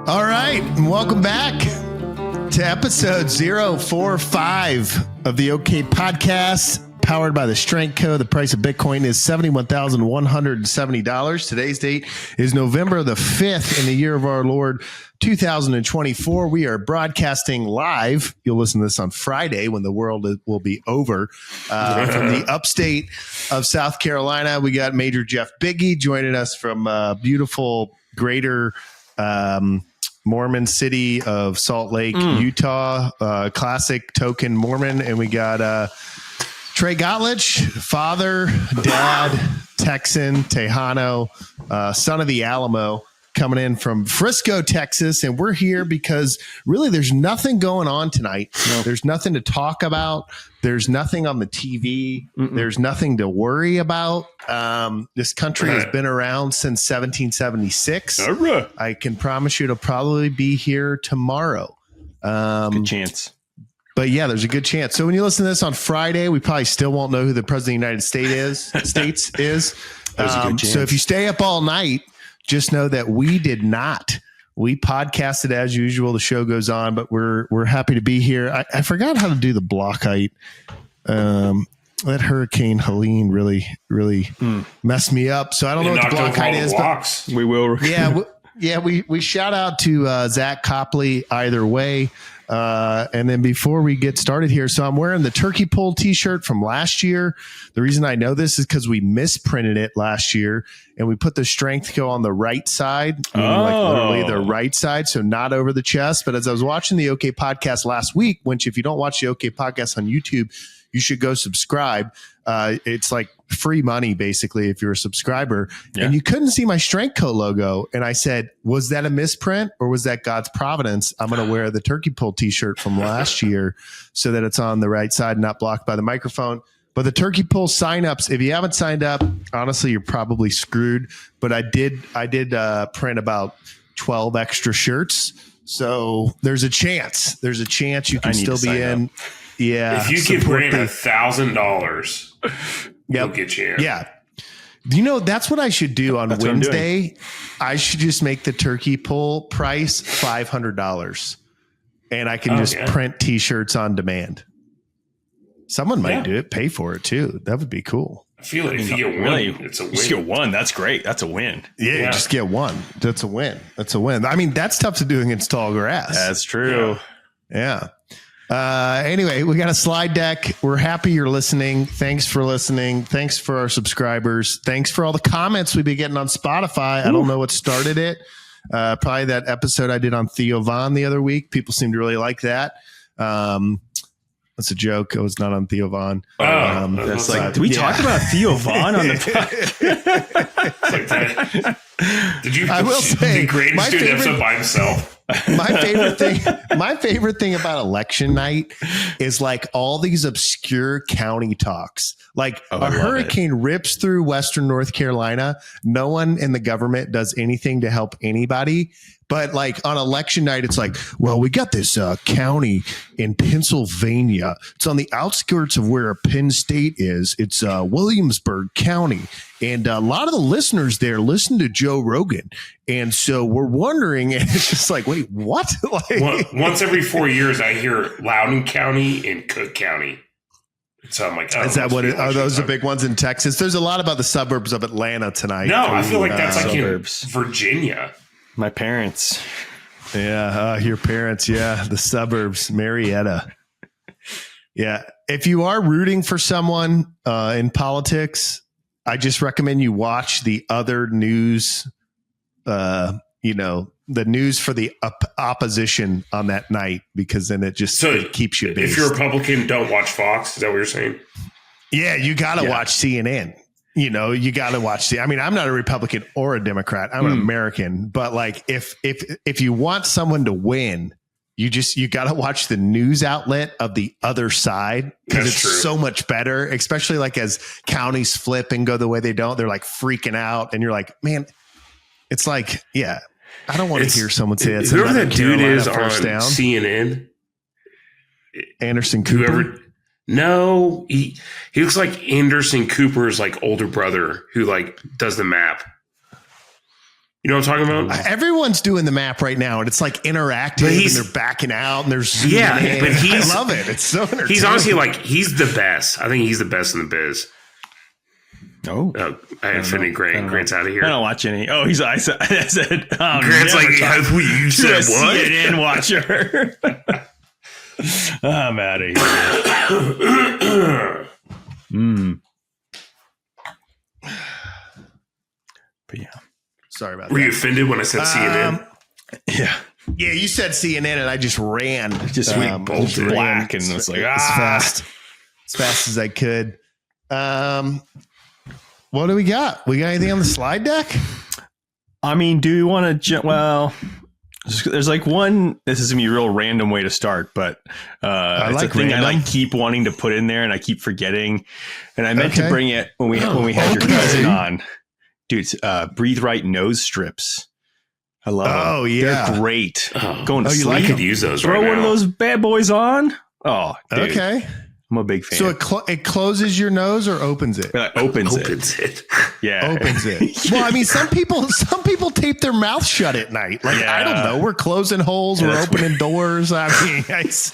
All right, and welcome back to episode 045 of the OK Podcast, powered by the Strength Co. The price of Bitcoin is $71,170. Today's date is November the 5th in the year of our Lord 2024. We are broadcasting live. You'll listen to this on Friday when the world will be over. From the upstate of South Carolina, we got Major Jeff Biggie joining us from beautiful greater Mormon city of Salt Lake, Utah, classic token Mormon. And we got Trey Gottlich, father, dad, Texan, Tejano, son of the Alamo, coming in from Frisco, Texas. And we're here because really there's nothing going on tonight. No. There's nothing to talk about. There's nothing on the TV. There's nothing to worry about. This country has been around since 1776. I can promise you it'll probably be here tomorrow. Good chance. But yeah, there's a good chance. So when you listen to this on Friday, we probably still won't know who the president of the United States is. So if you stay up all night, just know that we did not. We podcasted as usual. The show goes on, but we're happy to be here. I forgot how to do the block height. That Hurricane Helene really messed me up. So I don't know what the block height is. But we will. We shout out to Zach Copley either way. And then before we get started here, so I'm wearing the turkey pull t-shirt from last year. The reason I know this is because we misprinted it last year and we put the Strength Co on the right side, meaning like literally the right side. So not over the chest. But as I was watching the OK Podcast last week, which if you don't watch the OK Podcast on YouTube, you should go subscribe. It's like free money, basically, if you're a subscriber. Yeah. And you couldn't see my Strength Co logo. And I said, was that a misprint or was that God's providence? I'm going to wear the turkey pull t-shirt from last year so that it's on the right side, not blocked by the microphone. But the turkey pull signups, if you haven't signed up, honestly, you're probably screwed. But I did print about 12 extra shirts. So there's a chance. There's a chance you can still be in. Yeah. If you give Grant $1,000, you'll get you in. Yeah. You know, that's what I should do on Wednesday. I should just make the turkey pull price $500 and I can print t-shirts on demand. Someone might do it, pay for it too. That would be cool. I feel like if you get one, it's a win. Just get one. That's great. That's a win. Yeah, just get one. That's a win. I mean, that's tough to do against tall grass. That's true. Yeah. Anyway, we got a slide deck. We're happy you're listening. Thanks for listening. Thanks for our subscribers. Thanks for all the comments we've been getting on Spotify. I don't know what started it. Probably that episode I did on Theo Von the other week. People seem to really like that. That's a joke. I was not on Theo Von. That's like, did we talk about Theo Von on the podcast? Did you? I will say, the greatest dude episode by himself. My favorite thing about election night is like all these obscure county talks. Like a hurricane rips through Western North Carolina. No one in the government does anything to help anybody. But like on election night, it's like, well, we got this county in Pennsylvania. It's on the outskirts of where Penn State is. It's Williamsburg County. And a lot of the listeners there listen to Joe Rogan. And so we're wondering, and it's just like, wait, what? Once every 4 years, I hear Loudoun County and Cook County. So I'm like, is that what are those the big ones in Texas? There's a lot about the suburbs of Atlanta tonight. No, I feel like that's like suburbs. In Virginia. My parents. Yeah, your parents. Yeah, the suburbs, Marietta. Yeah, if you are rooting for someone in politics, I just recommend you watch the other news. The news for the opposition on that night, because then it keeps you based. If you're a Republican, don't watch Fox. Is that what you're saying? Yeah, you got to watch CNN. You got to watch I'm not a Republican or a Democrat. I'm an American. But like, if you want someone to win, you got to watch the news outlet of the other side, because it's so much better, especially like as counties flip and go the way they don't. They're like freaking out. And you're like, man, it's like, yeah, I don't want to hear someone say it's whoever that dude is on CNN. Anderson Cooper. No, he looks like Anderson Cooper's like older brother who like does the map. You know what I'm talking about? Everyone's doing the map right now, and it's like interactive, and they're backing out, and there's but I love it. It's so entertaining. He's honestly he's the best. I think he's the best in the biz. Oh, Infinity Grant's out of here. I don't watch any. Oh, I said Grant's like, you said what? CNN watcher. I'm out of here. But yeah. Sorry about Were that. you offended when I said CNN? Yeah. Yeah, you said CNN, and I just ran. Just bolted. black, and it's like, as fast as I could. What do we got? We got anything on the slide deck? I mean, do you want to? Well, there's like one. This is gonna be a real random way to start, but it's a thing I keep wanting to put in there, and I keep forgetting. And I meant to bring it when we had your cousin on, dude. Breathe Right nose strips. I love them. Oh yeah, they're great. Going to sleep. I could use those. Throw one of those bad boys on. Oh, dude. Okay. I'm a big fan. So it closes your nose or opens it? Opens it. Yeah. Opens it. Well, I mean, some people tape their mouth shut at night. Like, I don't know. We're closing holes. We're opening doors. I mean, this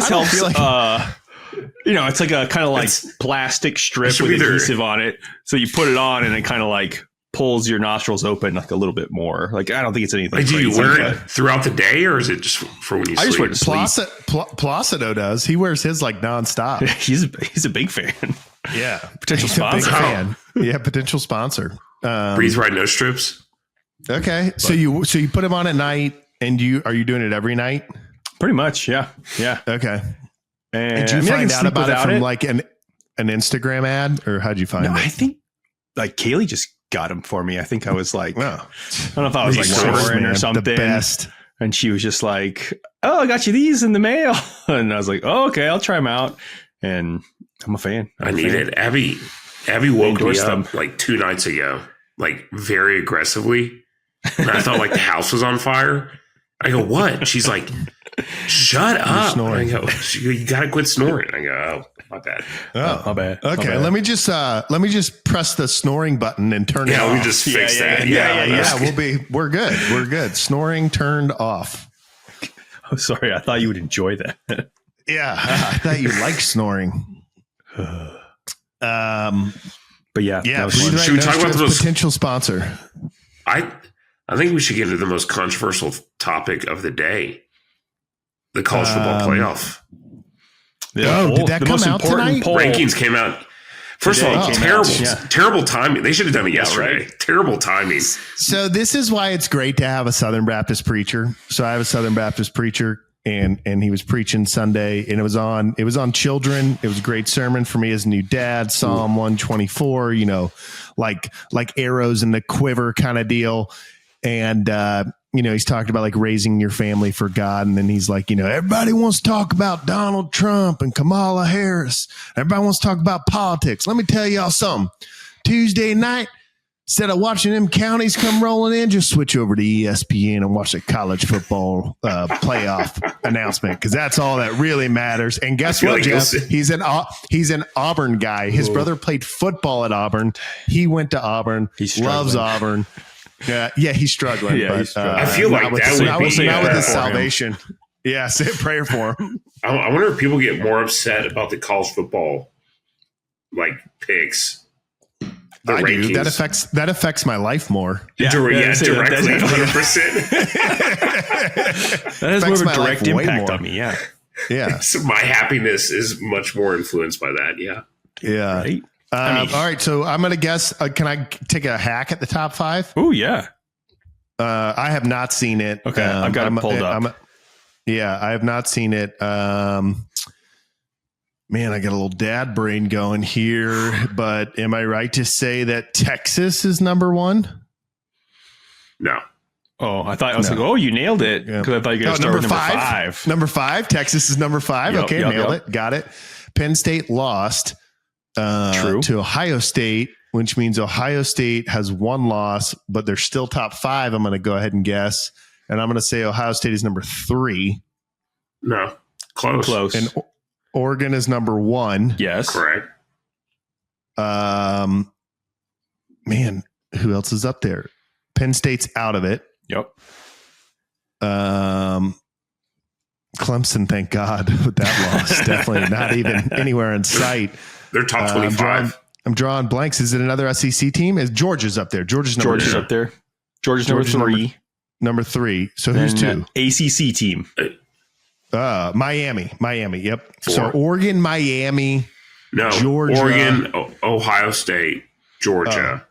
helps. It's like a kind of like plastic strip with adhesive on it. So you put it on and it kind of like pulls your nostrils open like a little bit more. Like, I don't think it's anything. Like, do you wear it throughout the day, or is it just for when you sleep? I just wear it to sleep. Placido does. He wears his like nonstop. He's a big fan. Yeah, potential sponsor. Fan. Yeah, potential sponsor. Breathe Right nose strips. Okay, so you put them on at night, and are you doing it every night? Pretty much. Yeah. Okay. And did you find out about it from like an Instagram ad, or how'd you find it? I think like Kaylee just got them for me. I think I was like, I don't know if I was like snoring or something. The best. And she was just like, "Oh, I got you these in the mail." And I was like, "Oh, okay, I'll try them out." And I'm a fan. I need it. Abby woke me up like 2 nights ago, like very aggressively. And I thought like the house was on fire. I go, "What?" She's like, "Shut up." I go, "You got to quit snoring." I go, "Oh, my bad." Oh, my bad. Okay, my bad. let me just press the snoring button and turn it off. Yeah, we just fix that. Yeah. We're good. We're good. Snoring turned off. Oh, sorry. I thought you would enjoy that. Yeah, I thought you liked snoring. But yeah. Should we talk about the potential sponsor? I think we should get into the most controversial topic of the day: the college football playoff. Did that come out tonight? Rankings came out. First of all, terrible timing. They should have done it yesterday. Right? Terrible timing. So this is why it's great to have a Southern Baptist preacher. So I have a Southern Baptist preacher, and he was preaching Sunday, and it was on children. It was a great sermon for me as a new dad. Psalm 124, like arrows in the quiver kind of deal. And he's talking about like raising your family for God. And then he's like, everybody wants to talk about Donald Trump and Kamala Harris. Everybody wants to talk about politics. Let me tell y'all something. Tuesday night, instead of watching them counties come rolling in, just switch over to ESPN and watch the college football playoff announcement, because that's all that really matters. And guess what, Jeff? He's an Auburn guy. His brother played football at Auburn. He went to Auburn. He loves Auburn. Yeah, he's struggling. Yeah, but, I feel like that would be not with his salvation. Yeah, say a prayer for him. I wonder if people get more upset about the college football like picks. I do. That affects my life more. Directly, 100%. That has more of a direct impact on me. Yeah. So my happiness is much more influenced by that. Yeah. Right? All right, so I'm going to guess. Can I take a hack at the top 5? Oh, yeah. I have not seen it. Okay, I've got it pulled up. I have not seen it. Man, I got a little dad brain going here, but am I right to say that Texas is number 1? No. Oh, I thought I was like, oh, you nailed it. Because I thought you were going to start with number 5. Number 5. Texas is number 5. Yep, nailed it. Got it. Penn State lost to Ohio State, which means Ohio State has 1 loss, but they're still top 5. I'm going to go ahead and guess. And I'm going to say Ohio State is number 3. No. Close. And Oregon is number 1. Yes. Correct. Man, who else is up there? Penn State's out of it. Yep. Clemson, thank God, with that loss. Definitely not even anywhere in sight. They're top 25. I'm drawing blanks. Is it another SEC team? Is Georgia's up there? Georgia's up there. Georgia's number 3. Number 3. So who's 2? ACC team. Miami. Yep. 4. So Oregon, Miami. No, Georgia. Oregon, Ohio State, Georgia.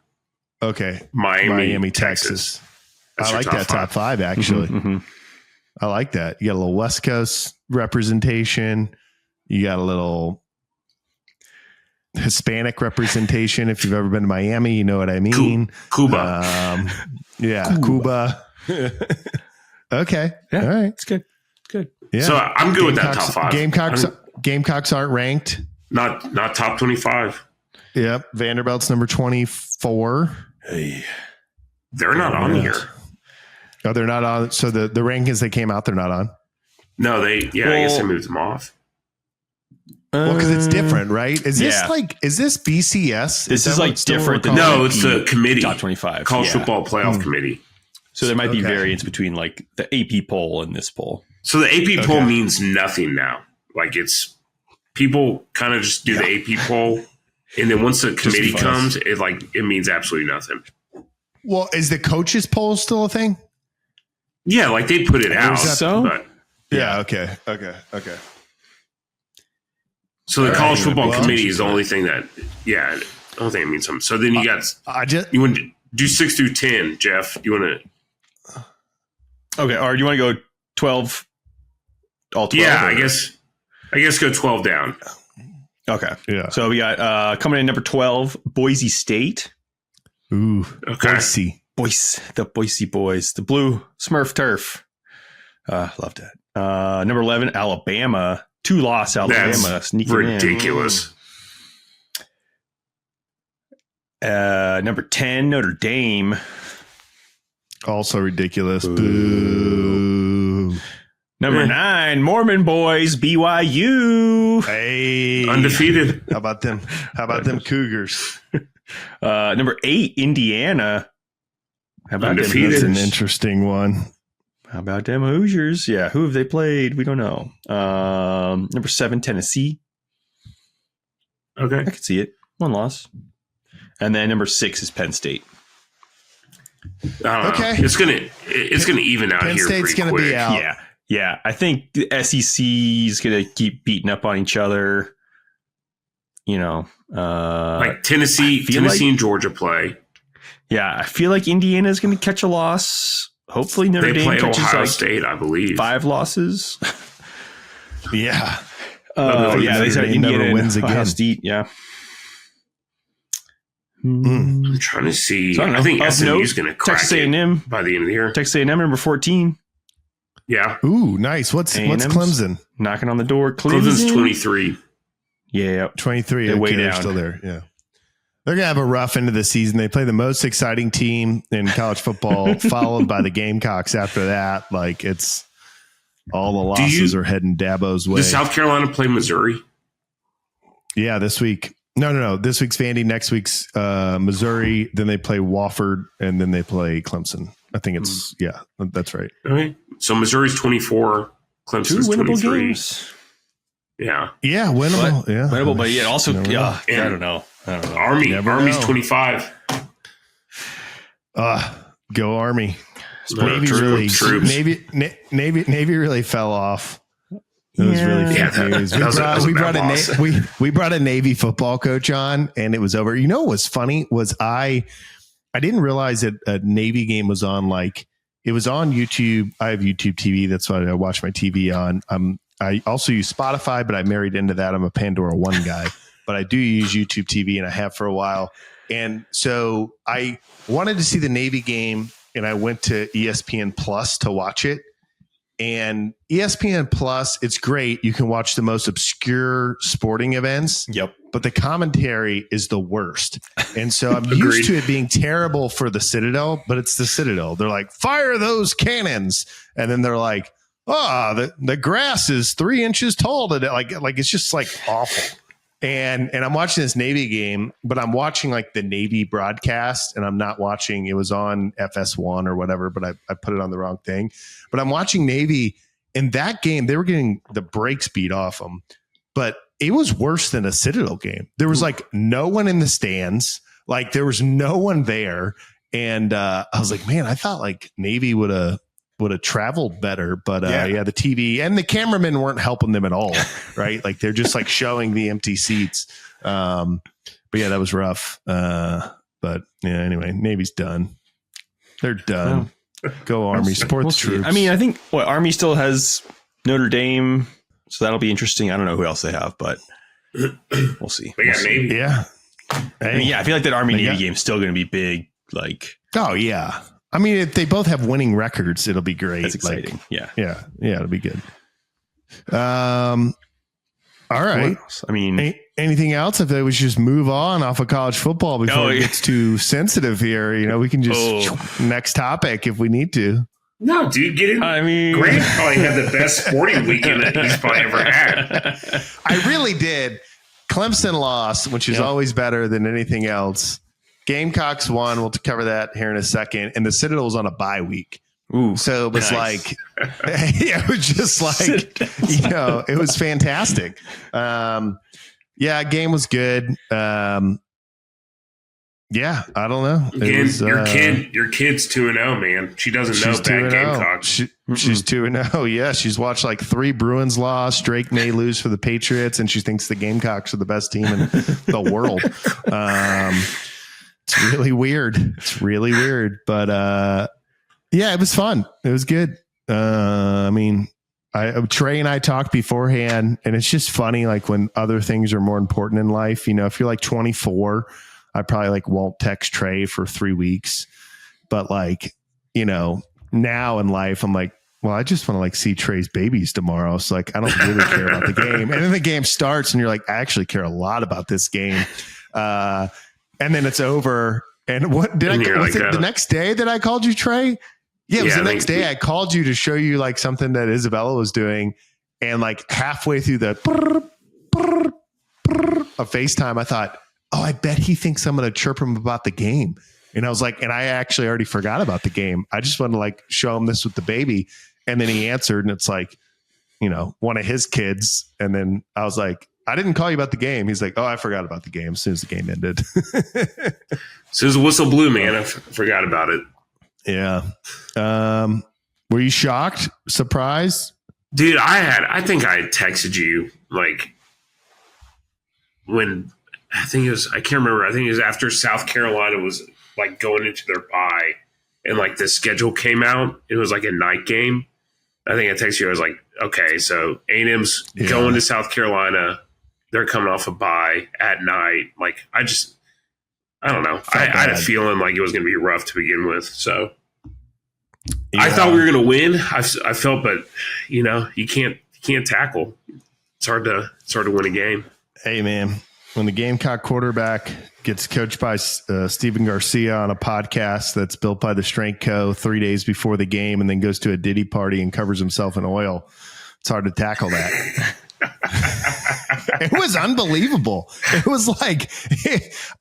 Okay. Miami, Texas. I like that top 5, actually. Mm-hmm. I like that. You got a little West Coast representation. You got a little Hispanic representation. If you've ever been to Miami, you know what I mean. Cuba. Cuba. Okay. Yeah, all right. It's good. Yeah. So I'm good with that top 5. Gamecocks aren't ranked. Not top 25. Yep. Vanderbilt's number 24. Hey. They're not on here. Oh, they're not on. So the rankings that came out, they're not on. No, I guess they moved them off. Well, because it's different, right? Is this BCS? This is like different than no, it's the committee. Top 25. College Football Playoff Committee. So there might be variance between like the AP poll and this poll. So the AP poll means nothing now. Like it's people kind of just do the AP poll, and then once the committee comes, it means absolutely nothing. Well, is the coaches poll still a thing? Yeah, like they put it out. So yeah, okay. So the College Football Committee is the only thing that I don't think it means something. So then you got you want to do 6 through 10, Jeff? You want to? Okay, or do you want to go 12? All 12? Yeah, I guess go 12 down. Okay. Yeah. So we got coming in number 12, Boise State. Ooh. Okay. The Boise boys, the blue Smurf turf. Loved it. Number 11, Alabama. 2-loss Alabama. That's sneaking ridiculous. In. Number 10, Notre Dame. Also ridiculous. Boo. Number 9, Mormon boys, BYU. Hey, undefeated. How about them Cougars? Number 8, Indiana. How about undefeated? That's an interesting one. How about them Hoosiers? Yeah, who have they played? We don't know. Number 7, Tennessee. Okay, I could see it. 1 loss. And then number 6 is Penn State. Okay, it's gonna even out Penn here. State's gonna be out. Yeah. I think the SEC is gonna keep beating up on each other. You know, like Tennessee and Georgia play. Yeah, I feel like Indiana is going to catch a loss. Hopefully, Notre Dame catches Ohio State, I believe. 5 losses. Yeah. They said Indiana never wins again. State, yeah. I'm trying to see. So I think SMU is going to crack Texas A&M by the end of the year. Texas A&M number 14. Yeah. Ooh, nice. What's Clemson? Knocking on the door. Clemson's 23. Yeah. 23. They're way they're down. still there. Yeah. They're going to have a rough end of the season. They play the most exciting team in college football, followed by the Gamecocks after that. Like, it's all the losses are heading Dabo's way. Does South Carolina play Missouri? Yeah, this week. No. This week's Vandy. Next week's Missouri. Then they play Wofford, and then they play Clemson. I think it's, that's right. Okay. So Missouri's 24. Clemson's 23. Games. Yeah. Yeah, winnable. Winnable, but yet also, I don't know. Army's 25. Go Army. Navy really fell off. It was really fake news. We brought a Navy football coach on, and it was over. You know what was funny was I didn't realize that a Navy game was on. Like, it was on YouTube. I have YouTube TV. That's what I watch my TV on. I also use Spotify, but I married into that. I'm a Pandora One guy, but I do use YouTube TV, and I have for a while. And so I wanted to see the Navy game, and I went to ESPN Plus to watch it. And ESPN Plus, it's great. You can watch the most obscure sporting events. Yep. But the commentary is the worst. And so I'm used to it being terrible for the Citadel, but it's the Citadel. They're like, fire those cannons. And then they're like, the grass is 3 inches tall today. Like it's just like awful. And I'm watching this Navy game, but I'm watching like the Navy broadcast, and I'm not watching, it was on FS1 or whatever, but I put it on the wrong thing. But I'm watching Navy. In that game, they were getting the brakes beat off them, but it was worse than a Citadel game. There was like no one in the stands. Like there was no one there. And I was like, man, I thought like Navy would have traveled better, but the TV and the cameramen weren't helping them at all. Right. Like they're just like showing the empty seats. But yeah, that was rough. But yeah, anyway, Navy's done. They're done. Oh. Go Army, support the troops. I mean, I think Army still has Notre Dame, so that'll be interesting. I don't know who else they have, but we'll see. But yeah, Navy. Yeah. Hey, I mean, I feel like that Army Navy game is still going to be big. Like, oh yeah. I mean, if they both have winning records, it'll be great. That's exciting. Like, yeah, it'll be good. All right. I mean, anything else? If they would just move on off of college football before it gets too sensitive here, we can just next topic if we need to. No, dude, get in. I mean, Grant probably had the best sporting weekend that he's probably ever had. I really did. Clemson lost, which is always better than anything else. Gamecocks won. We'll cover that here in a second. And the Citadel was on a bye week. Ooh, so it was like, it was just like, it was fantastic. Game was good. I don't know. Again, your kid's 2-0, man. She doesn't know bad Gamecocks. She's 2-0. Yeah, she's watched like 3 Bruins lost. Drake may lose for the Patriots, and she thinks the Gamecocks are the best team in the world. It's really weird. But yeah, it was fun. It was good. I mean, Trey and I talked beforehand, and it's just funny, like when other things are more important in life. If you're like 24, I probably like won't text Trey for 3 weeks. But like, now in life, I'm like, well, I just want to like see Trey's babies tomorrow. So like, I don't really care about the game. And then the game starts, and you're like, I actually care a lot about this game. And then it's over. And what did was it the next day that I called you, Trey? Yeah, it was the next day I called you to show you like something that Isabella was doing. And like halfway through the of FaceTime, I thought, oh, I bet he thinks I'm going to chirp him about the game. And I was like, and I actually already forgot about the game. I just want to like show him this with the baby. And then he answered, and it's like, one of his kids. And then I was like, I didn't call you about the game. He's like, oh, I forgot about the game as soon as the game ended. As soon as the whistle blew, man, I forgot about it. Yeah. Were you shocked? Surprised? Dude, I think I had texted you like when I can't remember. I think it was after South Carolina was like going into their bye, and like the schedule came out. It was like a night game. I think I texted you. I was like, okay, so A&M's going to South Carolina. They're coming off a bye at night. Like, I don't know. I had a feeling like it was going to be rough to begin with. So I thought we were going to win. I felt, but you can't tackle. It's hard to win a game. Hey man, when the Gamecock quarterback gets coached by Steven Garcia on a podcast that's built by the Strength Co. 3 days before the game, and then goes to a Diddy party and covers himself in oil, it's hard to tackle that. It was unbelievable. It was like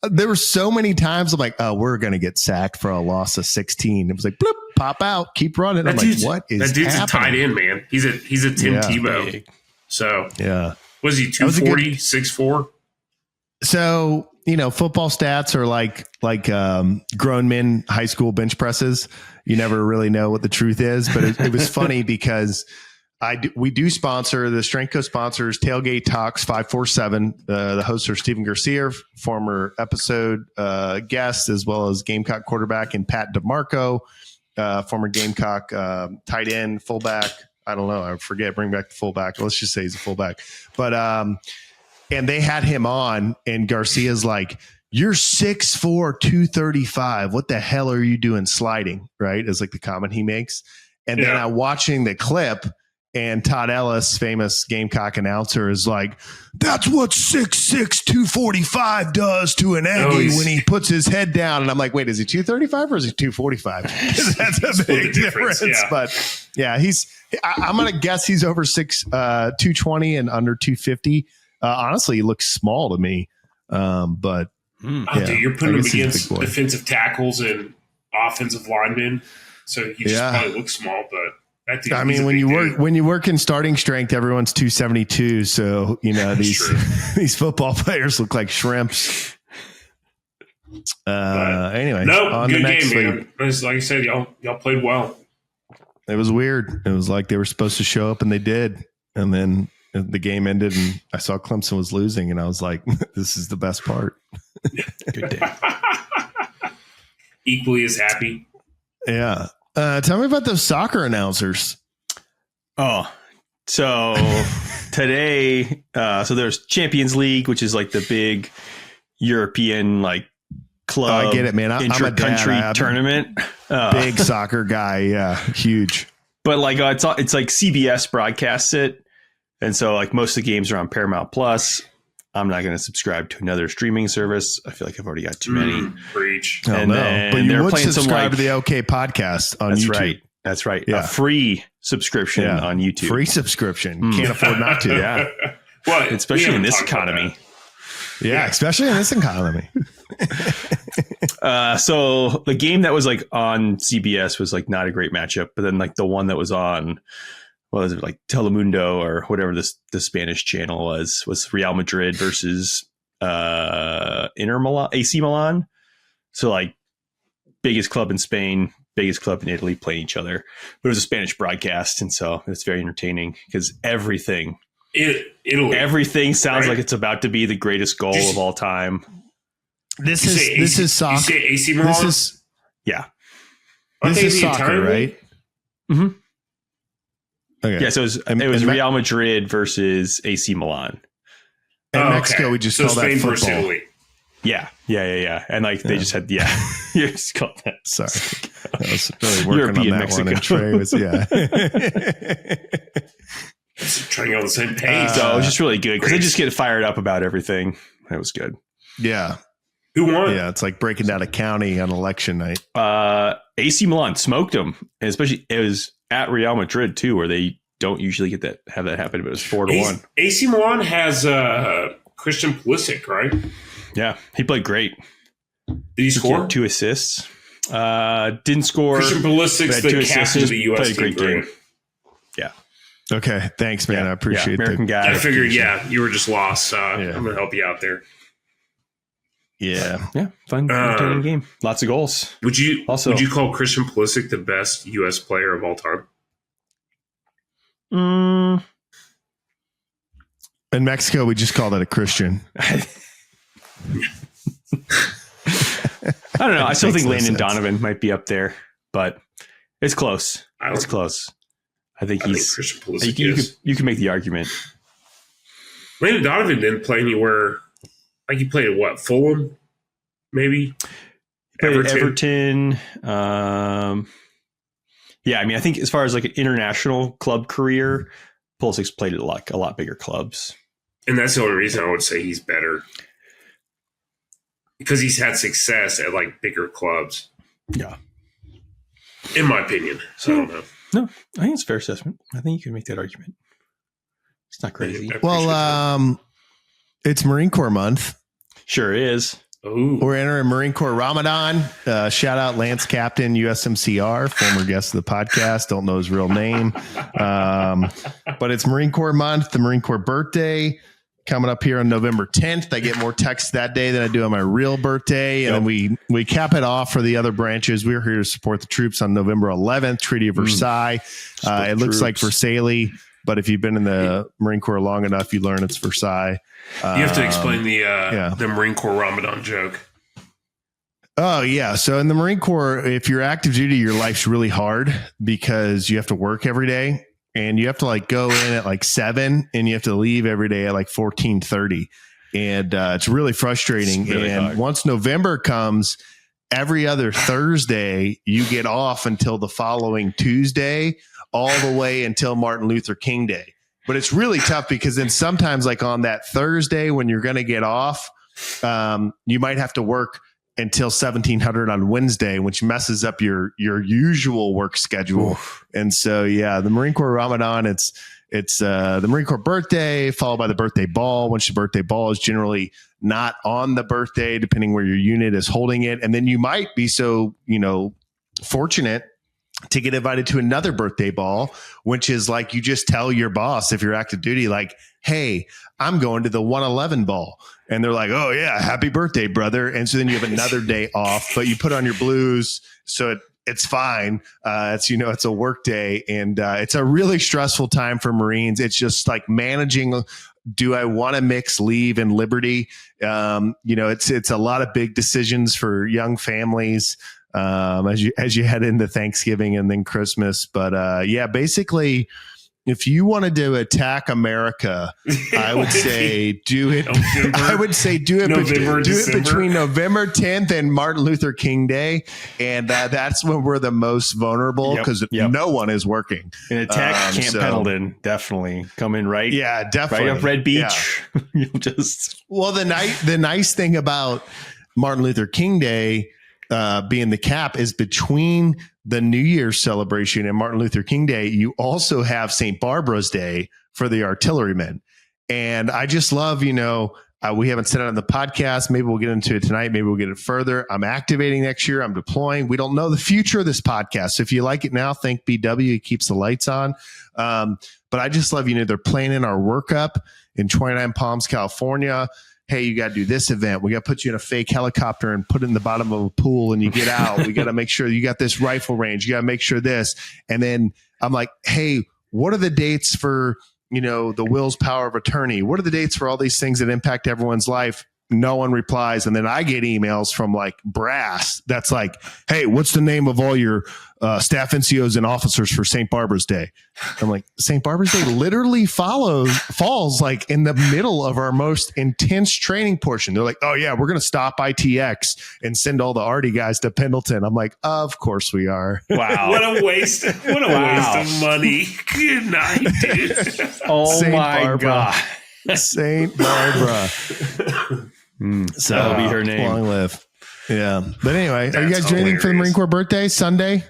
there were so many times I'm like, oh, we're going to get sacked for a loss of 16. It was like, bloop, pop out, keep running. I'm like, what is that dude's happening? A tight end, man. He's a Tim Tebow. Big. So yeah, was he 240, 6'4"? So football stats are like grown men high school bench presses. You never really know what the truth is, but it was funny because we do sponsor, the Strength Co sponsors Tailgate Talks 547. The hosts are Steven Garcia, former episode guest, as well as Gamecock quarterback, and Pat DeMarco, former Gamecock tight end, fullback. I don't know. I forget. Bring back the fullback. Let's just say he's a fullback. But and they had him on, and Garcia's like, you're 6'4", 235. What the hell are you doing sliding? Right? Is like the comment he makes. And then I'm watching the clip, and Todd Ellis, famous Gamecock announcer, is like, that's what 6'6", 245 does to an Aggie when he puts his head down. And I'm like, wait, is he 235 or is he 245? That's a big difference. Yeah. But yeah, I'm going to guess he's over 220 and under 250. Honestly, he looks small to me. But dude, you're putting him against defensive tackles and offensive linemen, so he just probably looks small. But I mean, when you work in starting strength, everyone's 272. So these football players look like shrimps. Anyway, good game, man. Like I said, y'all played well. It was weird. It was like they were supposed to show up and they did, and then the game ended and I saw Clemson was losing and I was like, this is the best part. Good day. Equally as happy. Yeah. Tell me about those soccer announcers. Oh, so today, so there's Champions League, which is like the big European club. I get it, man. I'm a country tournament. Big soccer guy. Yeah. Huge. But it's like CBS broadcasts it. And so most of the games are on Paramount Plus. I'm not going to subscribe to another streaming service. I feel like I've already got too many. Preach. And but you would subscribe to the OK podcast on YouTube. That's right. Yeah. A free subscription on YouTube. Free subscription. Can't afford not to. Yeah. Well, especially in this economy. Yeah, especially in this economy. So the game that was on CBS was not a great matchup, but then the one that was on, what was it, Telemundo or whatever the Spanish channel was Real Madrid versus AC Milan. So biggest club in Spain, biggest club in Italy playing each other. But it was a Spanish broadcast, and so it's very entertaining because everything sounds like it's about to be the greatest goal of all time. This is soccer. You say AC Milan? This is soccer, right? Mm-hmm. Okay. Yeah, so it was Real Madrid versus AC Milan. In Mexico, we just call that football. Versus Italy. Yeah. And they just had, you just called that. Sorry. I was really working on that Mexico. One. And Trey was, trying to go on the same page. So it was just really good because they just get fired up about everything. It was good. Yeah. Who won? Yeah, it's like breaking down a county on election night. AC Milan smoked them, and especially it was at Real Madrid too, where they don't usually have that happen. But it was 4-1. AC Milan has Christian Pulisic, right? Yeah, he played great. Did he score? 2 assists. Didn't score. Christian Pulisic's the captain of the U.S. Played a great game. Yeah. Okay, thanks, man. I appreciate it. American guy. I figured, you were just lost. I'm going to help you out there. Yeah. Fun entertaining game. Lots of goals. Would you call Christian Pulisic the best U.S. player of all time? In Mexico, we just call that a Christian. I don't know. I still think Landon Donovan might be up there, but it's close. It's close. I think Christian Pulisic you can make the argument. Landon Donovan didn't play anywhere. He played at what? Fulham, maybe? Everton. I think as far as an international club career, Pulisic's played at a lot bigger clubs. And that's the only reason I would say he's better. Because he's had success at bigger clubs. Yeah. In my opinion. So I don't know. No, I think it's a fair assessment. I think you can make that argument. It's not crazy. Well, it's Marine Corps month. Sure is. Ooh. We're entering Marine Corps Ramadan. Shout out Lance Captain, USMCR, former guest of the podcast. Don't know his real name. But it's Marine Corps month, the Marine Corps birthday coming up here on November 10th. I get more texts that day than I do on my real birthday. And we cap it off for the other branches. We're here to support the troops on November 11th, Treaty of Versailles. It looks like Versailles, but if you've been in the Marine Corps long enough, you learn it's Versailles. You have to explain the Marine Corps Ramadan joke. Oh, yeah. So in the Marine Corps, if you're active duty, your life's really hard because you have to work every day and you have to go in at 7 and you have to leave every day at 14:30. And it's really frustrating. It's really hard. Once November comes, every other Thursday, you get off until the following Tuesday, all the way until Martin Luther King Day. But it's really tough because then sometimes on that Thursday when you're going to get off, you might have to work until 1700 on Wednesday, which messes up your usual work schedule. Oof. And so, the Marine Corps Ramadan, It's the Marine Corps birthday followed by the birthday ball, which the birthday ball is generally not on the birthday, depending where your unit is holding it. And then you might be so, fortunate to get invited to another birthday ball, which is like you just tell your boss if you're active duty, like, hey, I'm going to the 111 ball. And they're like, oh, yeah, happy birthday, brother. And so then you have another day off, but you put on your blues. So it's fine. It's a work day. And it's a really stressful time for Marines. It's just like managing. Do I want to mix leave and liberty? It's a lot of big decisions for young families. As you head into Thanksgiving and then Christmas. But basically, if you wanted to attack America, I would say do it. I would say do it between November 10th and Martin Luther King Day, and that's when we're the most vulnerable because no one is working. An attack Camp Pendleton definitely come in right. Yeah, definitely right up Red Beach. Yeah. You'll just the nice thing about Martin Luther King Day. Being the cap is between the New Year's celebration and Martin Luther King Day. You also have St. Barbara's Day for the artillerymen. And I just love, we haven't said it on the podcast. Maybe we'll get into it tonight. Maybe we'll get it further. I'm activating next year. I'm deploying. We don't know the future of this podcast. So if you like it now, thank BW. It keeps the lights on. But I just love, they're planning our workup in 29 Palms, California. Hey, you got to do this event. We got to put you in a fake helicopter and put it in the bottom of a pool and you get out. We got to make sure you got this rifle range. You got to make sure this. And then I'm like, hey, what are the dates for, the Will's power of attorney? What are the dates for all these things that impact everyone's life? No one replies. And then I get emails from like brass. That's like, hey, what's the name of all your staff NCOs and officers for St. Barbara's Day? I'm like, St. Barbara's Day literally falls like in the middle of our most intense training portion. They're like, oh yeah, we're going to stop ITX and send all the Arty guys to Pendleton. I'm like, of course we are. Wow. What a waste. What a waste of money. Good night, dude. Oh Saint my Barbara. God. St. Barbara. So that'll be her name. Long live. Yeah. But anyway, are you guys doing anything for the Marine Corps birthday Sunday?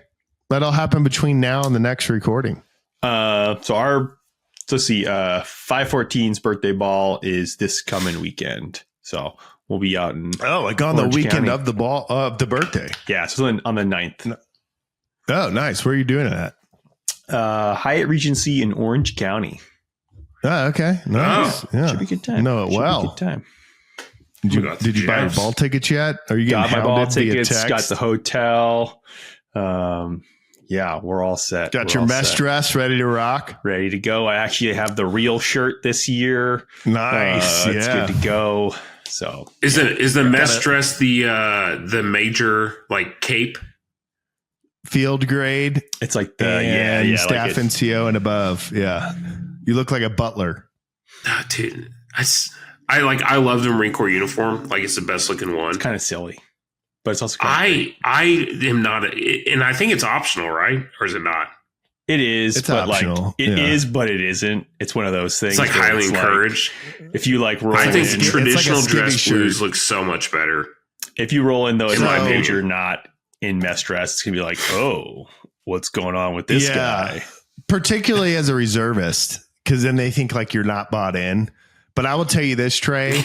That'll happen between now and the next recording. Let's see, 514's birthday ball is this coming weekend. So we'll be out in like on Orange the weekend County. Of the ball of the birthday. Yeah, so on the 9th. Oh, nice. Where are you doing it at? Hyatt Regency in Orange County. Oh, okay. Nice. Yeah. Should be a good time. No, well. Be a good time. Did you buy your ball tickets yet? Are you getting got my ball tickets? Got the hotel. Yeah, we're all set. Got your mess dress ready to rock? Ready to go. I actually have the real shirt this year. Nice. It's good to go. So is the mess dress the major like cape? Field grade. It's like the staff like NCO and above. Yeah. You look like a butler. Oh, dude. I love the Marine Corps uniform. Like it's the best looking one. It's kind of silly, but it's also I am not, and I think it's optional, right? Or is it not? It is. It's but optional. Like it is, but it isn't. It's one of those things. It's like highly encouraged. Like, if you like roll, I think in, traditional like dress blues look so much better. If you roll in though, in my major, not in mess dress, it's gonna be like, oh, what's going on with this guy? Particularly as a reservist, because then they think like you're not bought in. But I will tell you this, Trey,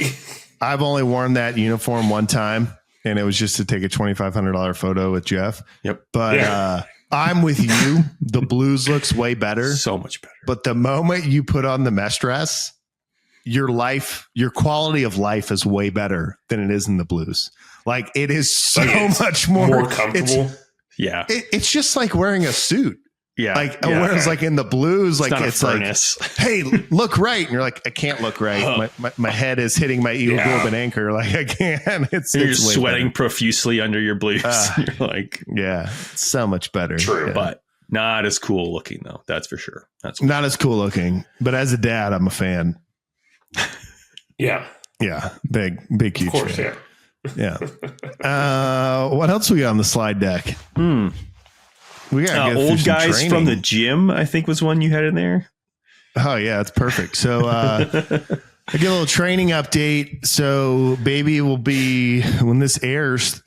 I've only worn that uniform one time, and it was just to take a $2,500 photo with Jeff. Yep. But I'm with you. The blues looks way better. So much better. But the moment you put on the mess dress, your quality of life is way better than it is in the blues. Like it is so much more comfortable. It's just like wearing a suit. Yeah. Whereas like in the blues, like it's like, hey, look right. And you're like, I can't look right. My head is hitting my hemoglobin anchor. Like I can't. You're sweating profusely under your blues. You're like, so much better. True. But not as cool looking though. That's for sure. That's not as cool looking, but as a dad, I'm a fan. Yeah. Yeah. Big huge. Of course, fan. Yeah. What else we got on the slide deck? We got old guys training. From the gym, I think was one you had in there. Oh yeah, it's perfect. So I get a little training update. So baby will be, when this airs,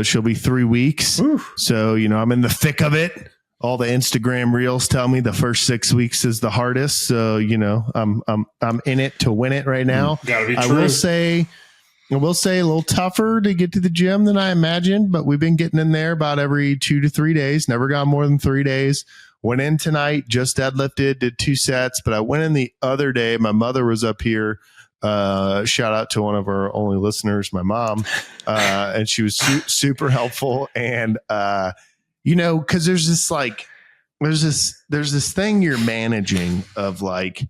she'll be 3 weeks. Oof. So, I'm in the thick of it. all the Instagram reels tell me the first 6 weeks is the hardest. So, I'm in it to win it right now. Gotta be true. I will say a little tougher to get to the gym than I imagined, but we've been getting in there about every 2 to 3 days. Never gone more than 3 days. Went in tonight, just deadlifted, did 2 sets, but I went in the other day. My mother was up here. Shout out to one of our only listeners, my mom. And she was super helpful. And, cause there's this thing you're managing of like,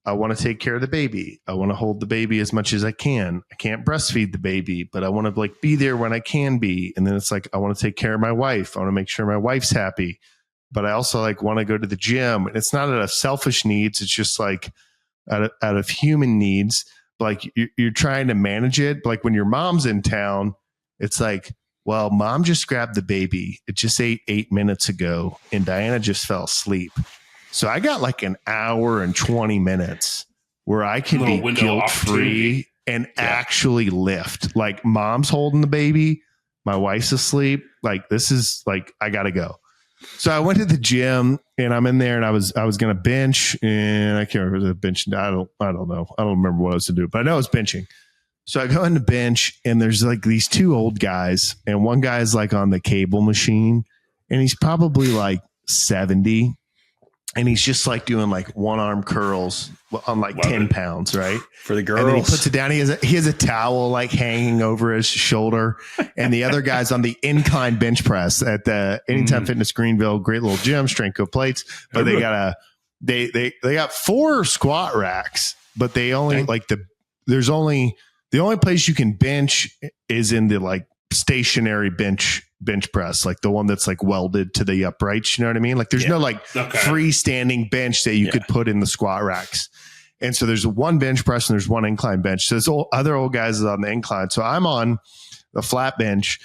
I want to take care of the baby. I want to hold the baby as much as I can. I can't breastfeed the baby, but I want to like be there when I can be. And then it's like, I want to take care of my wife. I want to make sure my wife's happy, but I also like want to go to the gym. And it's not out of selfish needs. It's just like out of human needs. Like you're trying to manage it. But like when your mom's in town, it's like, well, mom just grabbed the baby. It just ate 8 minutes ago and Diana just fell asleep. So I got like an hour and 20 minutes where I can be guilt-free and actually lift. Like mom's holding the baby, my wife's asleep. Like this is like, I got to go. So I went to the gym and I'm in there and I was going to bench and I can't remember the bench. I don't know. I don't remember what I was to do, but I know I was benching. So I go in the bench and there's like these 2 old guys and one guy is like on the cable machine and he's probably like 70. And he's just like doing like one arm curls on like 10 pounds, right? For the girls. And then he puts it down. He has a towel like hanging over his shoulder. And the other guy's on the incline bench press at the Anytime Fitness Greenville, great little gym, strength co plates. But they got 4 squat racks, but they only the only place you can bench is in the like stationary bench press, like the one that's like welded to the uprights. You know what I mean? Like there's no like freestanding bench that you could put in the squat racks. And so there's one bench press and there's one incline bench. So there's other old guys on the incline. So I'm on the flat bench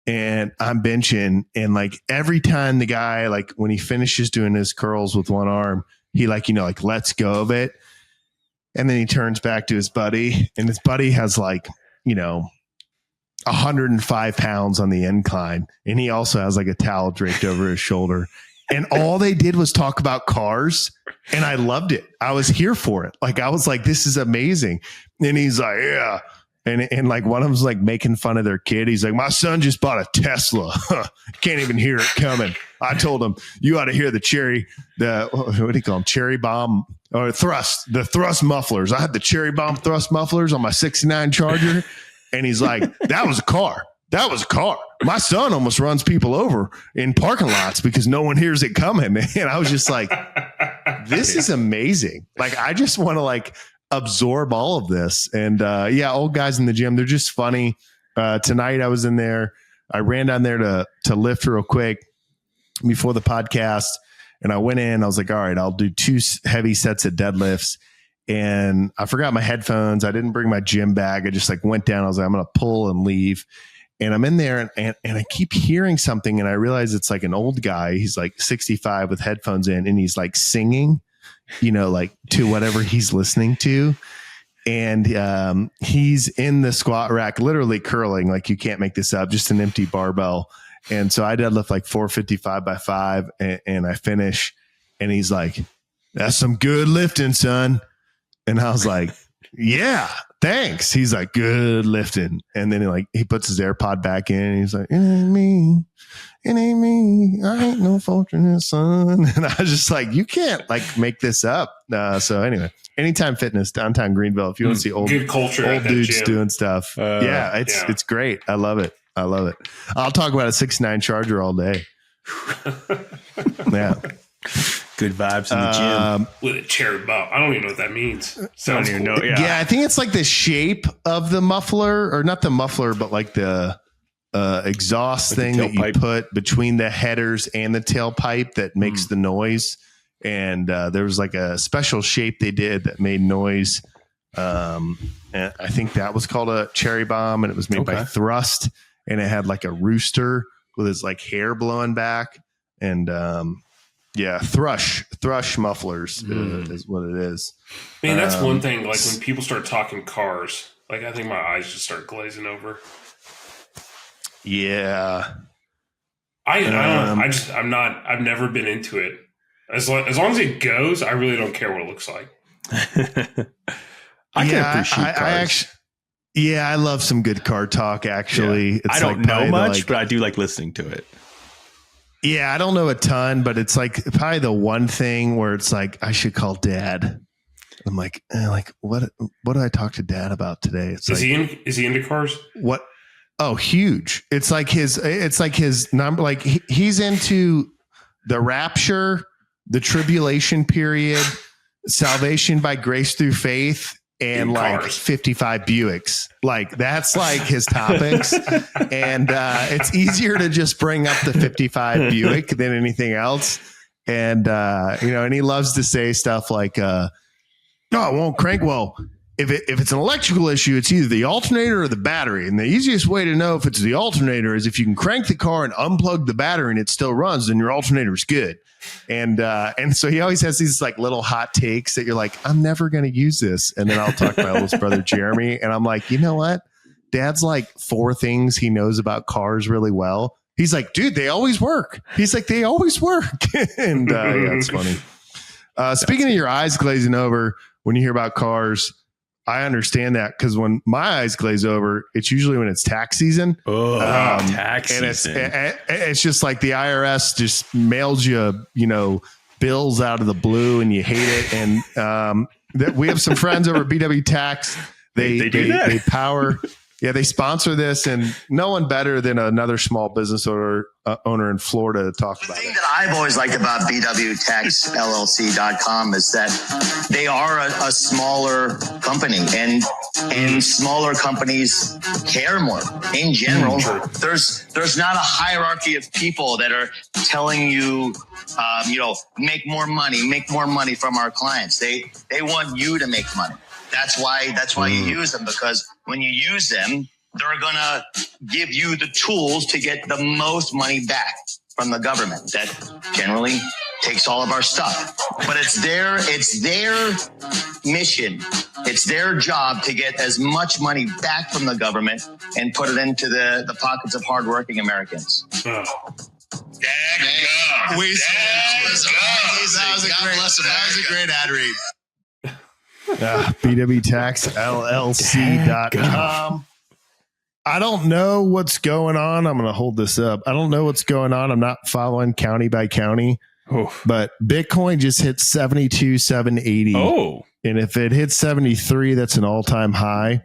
and I'm benching. And like every time the guy, like when he finishes doing his curls with one arm, he like lets go of it. And then he turns back to his buddy and his buddy has like, 105 pounds on the incline. And he also has like a towel draped over his shoulder. And all they did was talk about cars. And I loved it. I was here for it. Like, I was like, this is amazing. And he's like, yeah. And like one of them's like making fun of their kid. He's like, my son just bought a Tesla. Can't even hear it coming. I told him, you ought to hear what do you call them? Cherry bomb or the thrust mufflers. I had the cherry bomb thrust mufflers on my 69 Charger. And he's like, that was a car. That was a car. My son almost runs people over in parking lots because no one hears it coming. And I was just like, this is amazing. Like, I just want to like absorb all of this. And old guys in the gym, they're just funny. Tonight I was in there. I ran down there to lift real quick before the podcast. And I went in, I was like, all right, I'll do 2 heavy sets of deadlifts. And I forgot my headphones. I didn't bring my gym bag. I just like went down. I was like, I'm going to pull and leave. And I'm in there and I keep hearing something. And I realize it's like an old guy. He's like 65 with headphones in and he's like singing, like to whatever he's listening to. And he's in the squat rack, literally curling. Like you can't make this up, just an empty barbell. And so I deadlift like 455 by 5 and I finish. And he's like, that's some good lifting, son. And I was like, yeah, thanks. He's like, good lifting. And then he puts his AirPod back in and he's like, it ain't me. I ain't no fortunate son. And I was just like, you can't like make this up. So anyway, Anytime Fitness, downtown Greenville. If you want to see old dudes doing stuff. It's great. I love it. I'll talk about a 69 Charger all day. Yeah. Good vibes in the gym. With a cherry bomb. I don't even know what that means. Sounds cool. Yeah, I think it's like the shape of the muffler, or not the muffler, but like the exhaust like thing that you put between the headers and the tailpipe that makes the noise. And there was like a special shape they did that made noise. And I think that was called a cherry bomb, and it was made by Thrust, and it had like a rooster with his like hair blowing back. And thrush mufflers is what it is. I mean, that's one thing. Like when people start talking cars, like I think my eyes just start glazing over. Yeah. I've never been into it. As long as it goes, I really don't care what it looks like. I can appreciate cars. I love some good car talk, actually. Yeah. I don't know much, but I do like listening to it. Yeah, I don't know a ton, but it's like probably the one thing where it's like, I should call Dad. I'm like, what do I talk to Dad about today? It's is he into cars? What? Oh, huge. It's like his number. Like he's into the rapture, the tribulation period, salvation by grace through faith, and like cars. 55 Buicks. Like that's like his topics. And it's easier to just bring up the 55 Buick than anything else. And and he loves to say stuff like no, it won't crank. Well, if it's an electrical issue, it's either the alternator or the battery. And the easiest way to know if it's the alternator is if you can crank the car and unplug the battery and it still runs, then your alternator is good. And so he always has these like little hot takes that you're like, I'm never going to use this. And then I'll talk to my oldest brother, Jeremy. And I'm like, you know what? Dad's like 4 things he knows about cars really well. He's like, dude, they always work. He's like, they always work. And it's funny. Speaking of your eyes glazing over when you hear about cars, I understand that because when my eyes glaze over, it's usually when it's tax season. Tax season. It's just like the IRS just mails you, bills out of the blue and you hate it. And we have some friends over at BW Tax. They do that. They power. Yeah, they sponsor this, and no one better than another small business owner in Florida to talk about it. The thing that I've always liked about BWTaxLLC.com is that they are a smaller company, and smaller companies care more. In general, there's not a hierarchy of people that are telling you, make more money from our clients. They want you to make money. That's why you use them, because when you use them, they're going to give you the tools to get the most money back from the government that generally takes all of our stuff. But it's their mission. It's their job to get as much money back from the government and put it into the pockets of hardworking Americans. That was a great ad read. BWTaxLLC.com. I don't know what's going on. I'm going to hold this up. I don't know what's going on. I'm not following county by county, but Bitcoin just hit 72,780. Oh, and if it hits 73, that's an all-time high.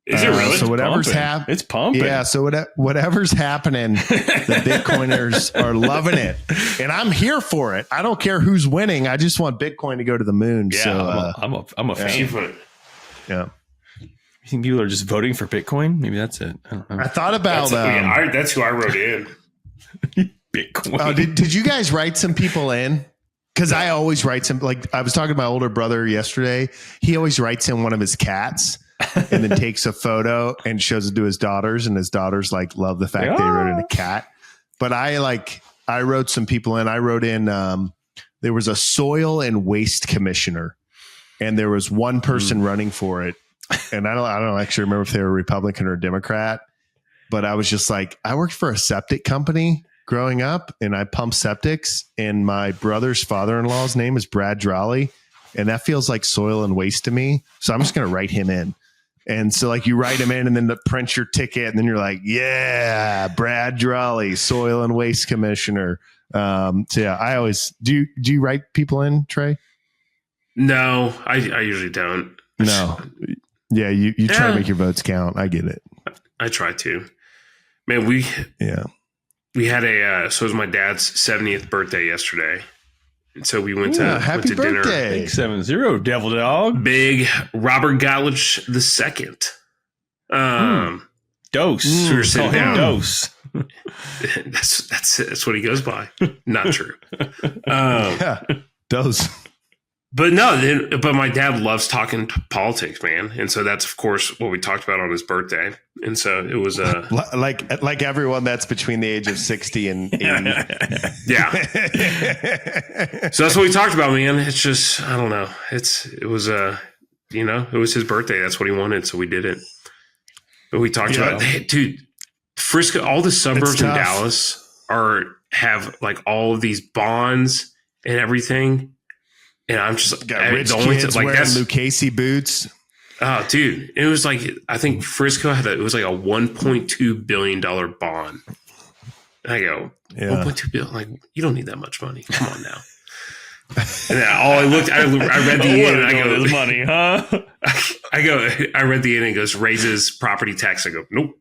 Is it really? So whatever's happening, it's pumping. Yeah. So whatever's happening, the Bitcoiners are loving it, and I'm here for it. I don't care who's winning. I just want Bitcoin to go to the moon. Yeah, so I'm a fan. Yeah. You think people are just voting for Bitcoin? Maybe that's it. I don't know. I thought about that's who I wrote in. Bitcoin. Oh, did you guys write some people in? Because I always write some. Like I was talking to my older brother yesterday. He always writes in one of his cats. And then takes a photo and shows it to his daughters, and his daughters like love the fact they wrote in a cat. But I wrote some people in. I wrote in there was a soil and waste commissioner, and there was one person running for it. And I don't actually remember if they were Republican or Democrat, but I was just like, I worked for a septic company growing up, and I pumped septics, and my brother's father-in-law's name is Brad Drawley, and that feels like soil and waste to me. So I'm just going to write him in. And so like you write him in and then print your ticket, and then you're like, yeah, Brad Drawley, soil and waste commissioner. So yeah, I always do you write people in, Trey? No, I usually don't. No. Yeah. You try to make your votes count. I get it. I try to, man. We had so it was my dad's 70th birthday yesterday. And so we went to dinner. Birthday. 7-0, Devil Dog. Big Robert Gottlich II. Dose. So we were sitting down. Dose. That's what he goes by. Not true. Dose. But but my dad loves talking politics, man. And so that's, of course, what we talked about on his birthday. And so it was like everyone that's between the age of 60 and 80. Yeah. So that's what we talked about, man. It's just, I don't know. It was his birthday. That's what he wanted. So we did it. But we talked about, dude, Frisco, all the suburbs in Dallas are have like all of these bonds and everything. And I'm just got rich kids like wearing Lucchese boots. Oh, dude. It was like, I think Frisco it was like a $1.2 billion bond. And I go, 1.2 billion. Like, you don't need that much money. Come on now. And then I read the end and I go, this money, huh? I read the end and it goes, raises property tax. I go, nope.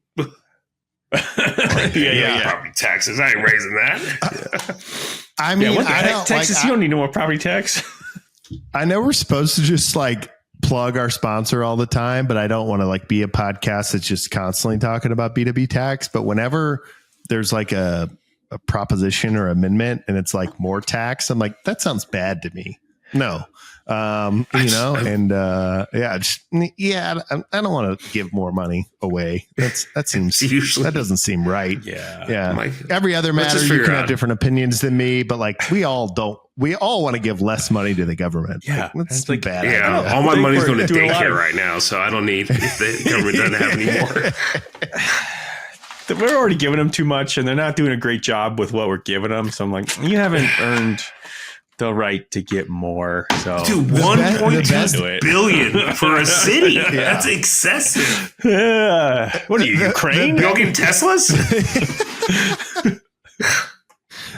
Property taxes. I ain't raising that. I mean, Texas, you don't need no more property tax. I know we're supposed to just like plug our sponsor all the time, but I don't want to like be a podcast that's just constantly talking about B2B tax. But whenever there's like a proposition or amendment and it's like more tax, I'm like, that sounds bad to me. No. I don't want to give more money away. That doesn't seem right. Yeah. Like, every other matter, you can have different opinions than me, but like we all want to give less money to the government. Yeah. That's like bad. Yeah. All my money's going to daycare right now. So I don't need, if the government doesn't have any more. We're already giving them too much and they're not doing a great job with what we're giving them. So I'm like, you haven't earned the right to get more. So dude, 1.2 billion for a city. Yeah. That's excessive. What are you, Ukraine? Y'all getting Teslas?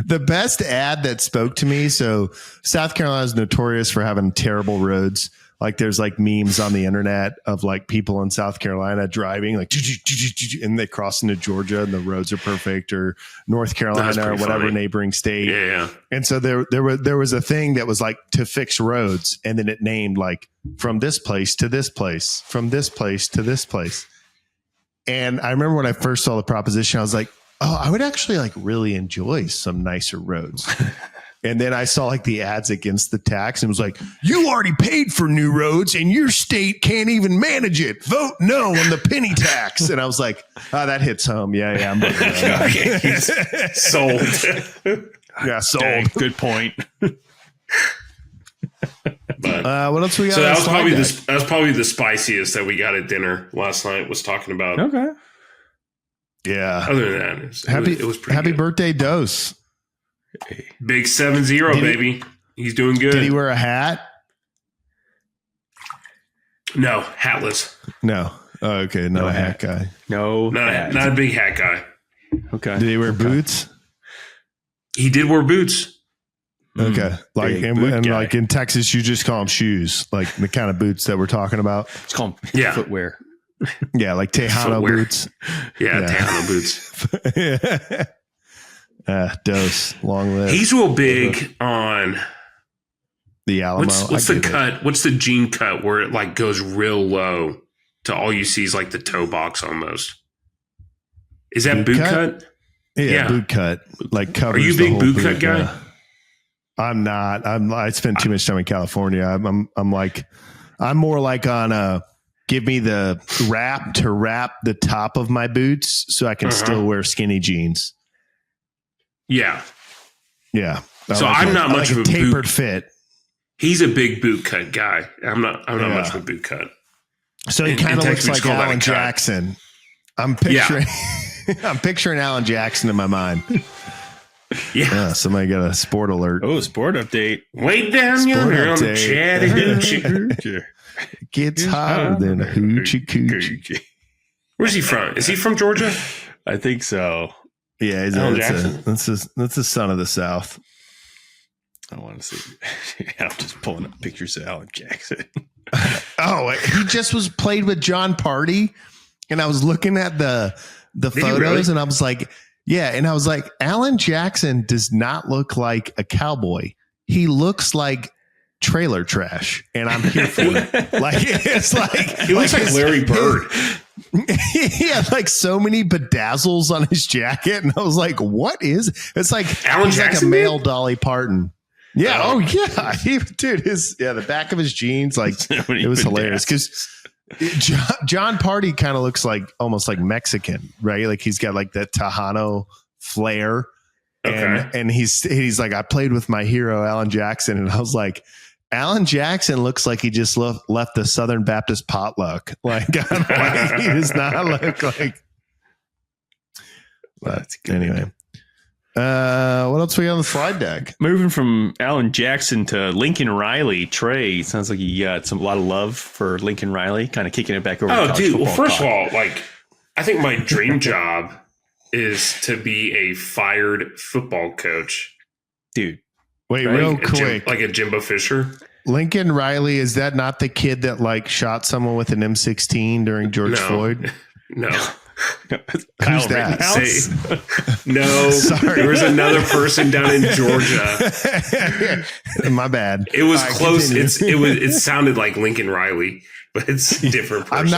The best ad that spoke to me. So South Carolina is notorious for having terrible roads. Like there's like memes on the internet of like people in South Carolina driving like, and they cross into Georgia and the roads are perfect, or North Carolina or whatever neighboring state. Yeah. And so there was a thing that was like to fix roads. And then it named like from this place to this place, from this place to this place. And I remember when I first saw the proposition, I was like, oh, I would actually like really enjoy some nicer roads. And then I saw like the ads against the tax and was like, you already paid for new roads and your state can't even manage it. Vote no on the penny tax. And I was like, oh, that hits home. Yeah. I'm okay, sold. Yeah, sold. Dang, good point. But, what else we got? So that was probably the spiciest that we got at dinner last night, was talking about. Okay. Yeah. Other than that, it was pretty happy good. Birthday, Dose. Big 7-0, baby. He's doing good. Did he wear a hat? No, hatless. No. Oh, okay. Not a hat guy. No. Not a big hat guy. Okay. Did he wear boots? He did wear boots. Okay. Like and like in Texas, you just call them shoes, like the kind of boots that we're talking about. It's called footwear. Yeah, like Tejano boots. Yeah, Tejano boots. Dose, long live. He's real big on the Alamo. What's the cut? What's the jean cut where it like goes real low to all you see is like the toe box almost? Is that boot cut? Yeah, boot cut. Like covers. Are you a big boot cut guy? I'm not. I spend too much time in California. I'm more like on give me the wrap to wrap the top of my boots so I can still wear skinny jeans. Yeah. So I'm not much of a tapered fit. He's a big boot cut guy. I'm not much of a boot cut. So he kind of looks like Alan Jackson. I'm picturing Alan Jackson in my mind. Yeah. Somebody got a sport alert. Oh, sport update. Way down yonder on the Chattahoochee. Gets hotter than a hoochie coochie. Where's he from? Is he from Georgia? I think so. Yeah, that's the son of the South. I want to see. I'm just pulling up pictures of Alan Jackson. He just was played with John Party, and I was looking at the photos, and I was like, Alan Jackson does not look like a cowboy. He looks like trailer trash, and I'm here for it. Like it's like he looks like Larry Bird. He had like so many bedazzles on his jacket, and I was like, "What is?" It's like Alan he's Jackson, like a male Dolly Parton. Yeah. Oh yeah. The back of his jeans, like it was hilarious because John Party kind of looks like almost like Mexican, right? Like he's got like that Tejano flair, and he's like, I played with my hero Alan Jackson, and I was like, Alan Jackson looks like he just left the Southern Baptist potluck. Like he does not look like. But anyway, What else we got on the slide deck? Moving from Alan Jackson to Lincoln Riley. Trey, sounds like you got a lot of love for Lincoln Riley, kind of kicking it back over. Oh, dude. Well, first of all, like, I think my dream job is to be a fired football coach. Dude. Wait, right? Real quick. Like a Jimbo Fisher. Lincoln Riley, is that not the kid that like shot someone with an M16 during George Floyd? No. Who's that? No, sorry. There was another person down in Georgia. My bad. It was close. It sounded like Lincoln Riley, but it's a different person.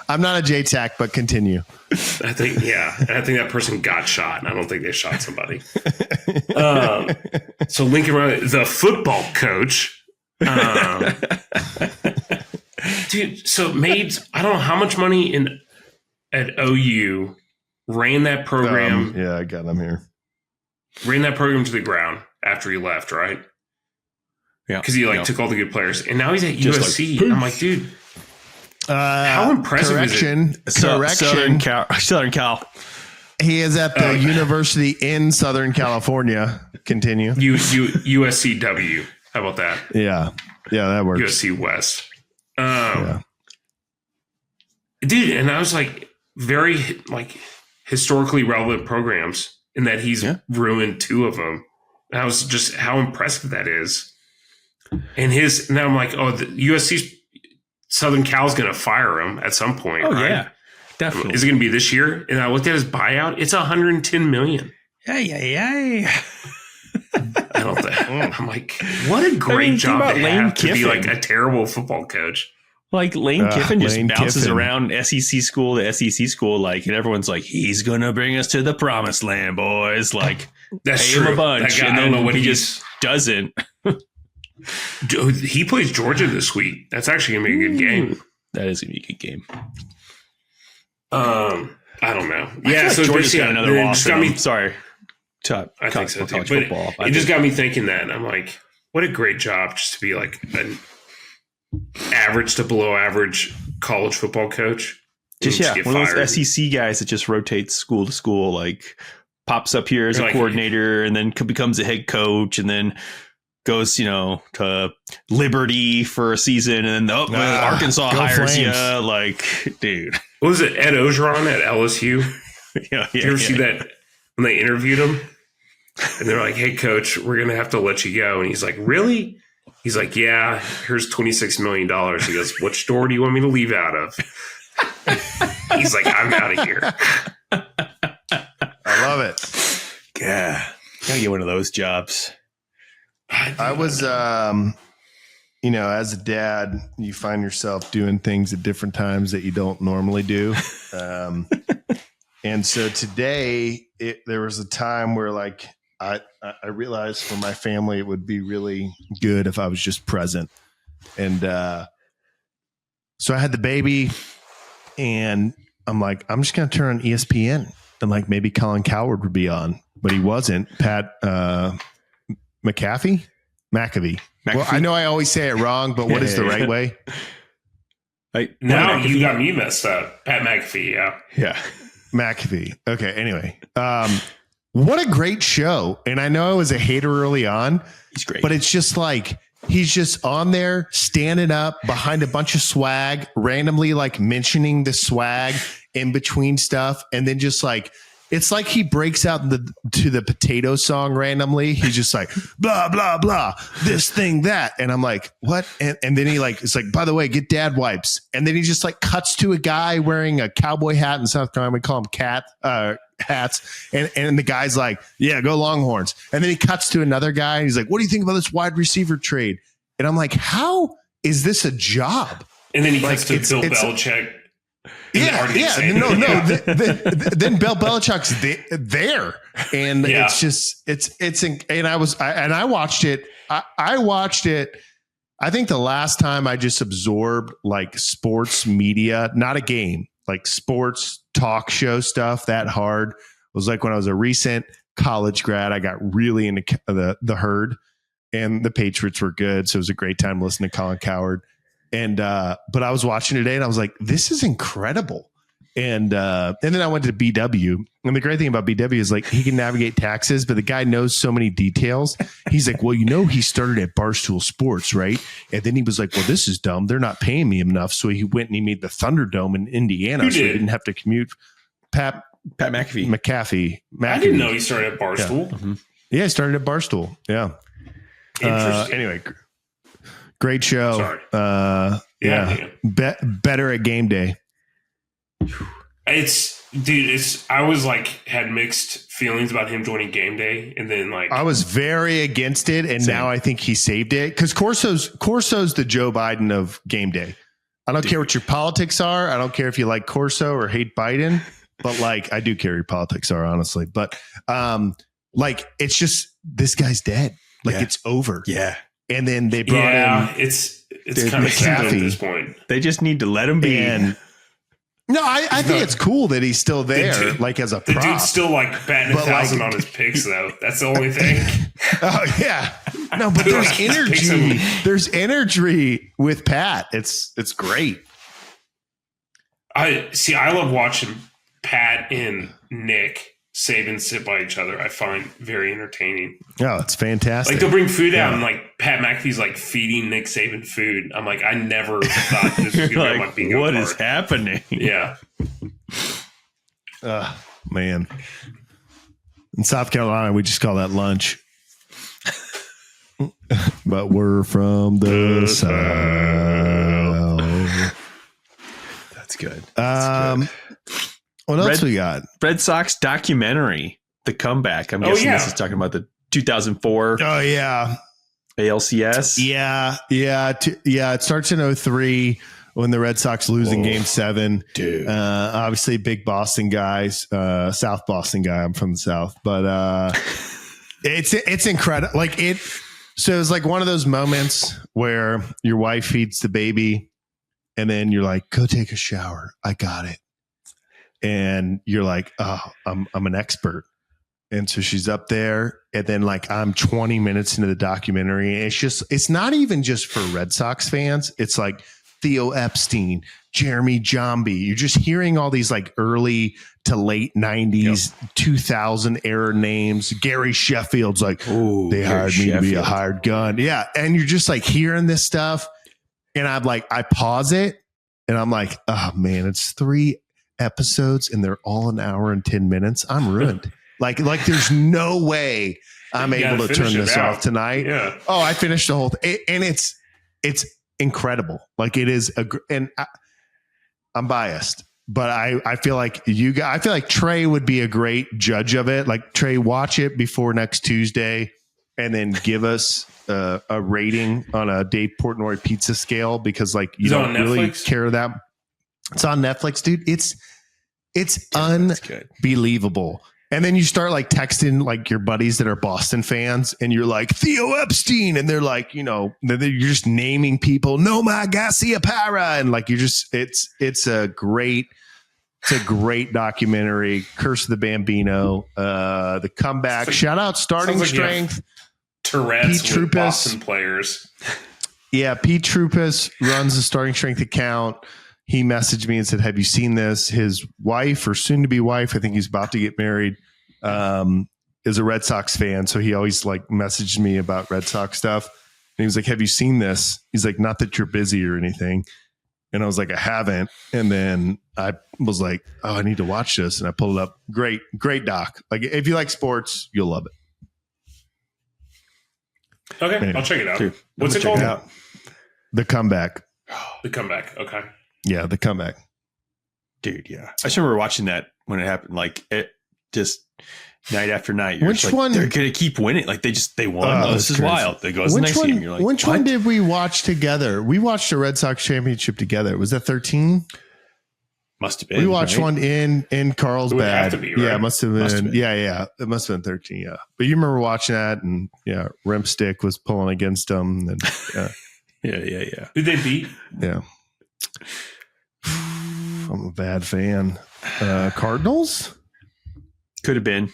I'm not a JTAC, but continue. I think that person got shot. I don't think they shot somebody. So Lincoln Riley, the football coach. Dude, so made I don't know how much money at OU, ran that program. Yeah, I got them here. Ran that program to the ground after he left, right? Yeah, because he took all the good players, and now he's at USC. Like, I'm like, dude, how impressive is it? Southern Cal. He is at the university in Southern California. Continue. USCW. How about that? Yeah, that works. USC West. Dude, and I was like, very like historically relevant programs in that he's ruined 2 of them. And I was just how impressive that is. And now I'm like, the USC's Southern Cal's going to fire him at some point. Oh, right? yeah, definitely. Is it going to be this year? And I looked at his buyout. It's $110 million. Yeah. I don't think. I'm like, what a great job to have to be like a terrible football coach. Like Lane Kiffin just bounces around SEC school to SEC school, like, and everyone's like, he's gonna bring us to the promised land, boys. Like, that's pay true. him a bunch, and then he just doesn't. Dude, he plays Georgia this week. That's actually gonna be a good game. That is gonna be a good game. I don't know. Yeah, so Georgia's got another loss. Sorry, I think so too. Football. It just got me thinking that, and I'm like, what a great job just to be like an average to below average college football coach. One of those SEC guys that just rotates school to school, like pops up here as a coordinator and then becomes a head coach and then goes, to Liberty for a season and then Arkansas hires you. Like, dude. What was it? Ed Ogeron at LSU? Did you ever see that when they interviewed him? And they're like, hey, coach, we're going to have to let you go. And he's like, really? He's like, yeah, here's $26 million. He goes, which door do you want me to leave out of? He's like, I'm out of here. I love it. Yeah. Gotta get one of those jobs. I was, as a dad, you find yourself doing things at different times that you don't normally do. And so today there was a time where like, I realized for my family, it would be really good if I was just present. And so I had the baby and I'm like, I'm just going to turn on ESPN and like maybe Colin Cowherd would be on, but he wasn't. Pat McAfee. Well, I know I always say it wrong, but what is the right way? No, you got me messed up. Pat McAfee. Yeah. McAfee. Okay. Anyway, what a great show. And I know I was a hater early on. He's great. But it's just like he's just on there standing up behind a bunch of swag, randomly like mentioning the swag in between stuff. And then just like, it's like he breaks out to the potato song randomly. He's just like, blah, blah, blah, this thing, that. And I'm like, what? And then he like, it's like, by the way, get dad wipes. And then he just like cuts to a guy wearing a cowboy hat in South Carolina. We call them hats. And the guy's like, yeah, go Longhorns. And then he cuts to another guy. And he's like, what do you think about this wide receiver trade? And I'm like, how is this a job? And then he cuts to Bill Belichick. Yeah. Then Bill Belichick's there, and it's just and I watched it. I watched it. I think the last time I just absorbed like sports media, not a game, like sports talk show stuff that hard was like when I was a recent college grad. I got really into the Herd, and the Patriots were good, so it was a great time to listen to Colin Cowherd. And but I was watching today and I was like, this is incredible. And then I went to BW. And the great thing about BW is like he can navigate taxes, but the guy knows so many details. He's like, well, he started at Barstool Sports, right? And then he was like, well, this is dumb. They're not paying me enough. So he went and he made the Thunderdome in Indiana. So he didn't have to commute. Pat McAfee. I didn't know he started at Barstool. Yeah, he started at Barstool. Yeah. Anyway, great show. Sorry. Better at game day. I was like had mixed feelings about him joining game day, and then like I was very against it, and now I think he saved it because Corso's the Joe Biden of game day. I don't care what your politics are. I don't care if you like Corso or hate Biden, but like I do care your politics are, honestly. But like it's just this guy's dead. Like it's over. Yeah. And then they brought in it's kind of sad at this point. They just need to let him be. No, I think it's cool that he's still there, like as a prop. The dude's still like batting 1,000 on his picks, though. That's the only thing. Oh yeah, no, but there's energy. There's energy with Pat. It's great. I love watching Pat and Nick Saban sit by each other. I find very entertaining. Oh, it's fantastic. Like they'll bring food out and like Pat McAfee's like feeding Nick Saban food. I'm like, I never thought this was going to be my bingo What card. is happening? Yeah. Man. In South Carolina, we just call that lunch. But we're from the South. That's good. What else we got? Red Sox Documentary, The Comeback. I'm guessing this is talking about the 2004 Oh, yeah. ALCS. Yeah. It starts in 2003 when the Red Sox lose in Game 7. Dude. Obviously, big Boston guys. South Boston guy. I'm from the South. But it's incredible. So it was like one of those moments where your wife feeds the baby and then you're like, go take a shower. I got it. And you're like, oh, I'm an expert. And so she's up there. And then like I'm 20 minutes into the documentary. And it's not even just for Red Sox fans. It's like Theo Epstein, Jeremy Jambi. You're just hearing all these like early to late 90s, 2000 era names. Gary Sheffield's like, they hired me to be a hired gun. Yeah. And you're just like hearing this stuff. And I'm like, I pause it and I'm like, oh man, it's 3 episodes and they're all an hour and 10 minutes. I'm ruined. like there's no way I'm able to turn this off tonight. Yeah. Oh, I finished the whole thing. And it's incredible. Like it is I'm biased, but I feel like I feel like Trey would be a great judge of it. Like Trey, watch it before next Tuesday and then give us a rating on a Dave Portnoy pizza scale because like you don't really care that. It's on Netflix, dude. It's unbelievable. And then you start like texting like your buddies that are Boston fans and you're like Theo Epstein. And they're like, you're just naming people. Noma Garcia-Parra. And like, it's a great documentary. Curse of the Bambino, the comeback, like, shout out starting strength. Tourette's Pete with Boston players. Yeah. Pete Troupas runs the starting strength account. He messaged me and said, have you seen this? His wife or soon to be wife, I think he's about to get married, is a Red Sox fan. So he always like messaged me about Red Sox stuff. And he was like, have you seen this? He's like, not that you're busy or anything. And I was like, I haven't. And then I was like, oh, I need to watch this. And I pulled it up. Great doc. Like if you like sports, you'll love it. Okay. Anyway, I'll check it out. Dude, what's it called? The Comeback. The Comeback. Okay. Yeah, The Comeback. Dude, yeah. I just remember watching that when it happened. Like it just night after night. Which like, one? They're gonna keep winning. Like they won. Oh, this is crazy. Wild. They go to the next game. You're like, which one did we watch together? We watched the Red Sox championship together. Was that 13? Must have been. We watched one in Carlsbad. Have to be, right? Yeah, it must have been. Yeah. It must have been 13. Yeah. But you remember watching that and Rempstick was pulling against them. And, yeah. Who'd they beat? Yeah. I'm a bad fan. Cardinals? Could have been.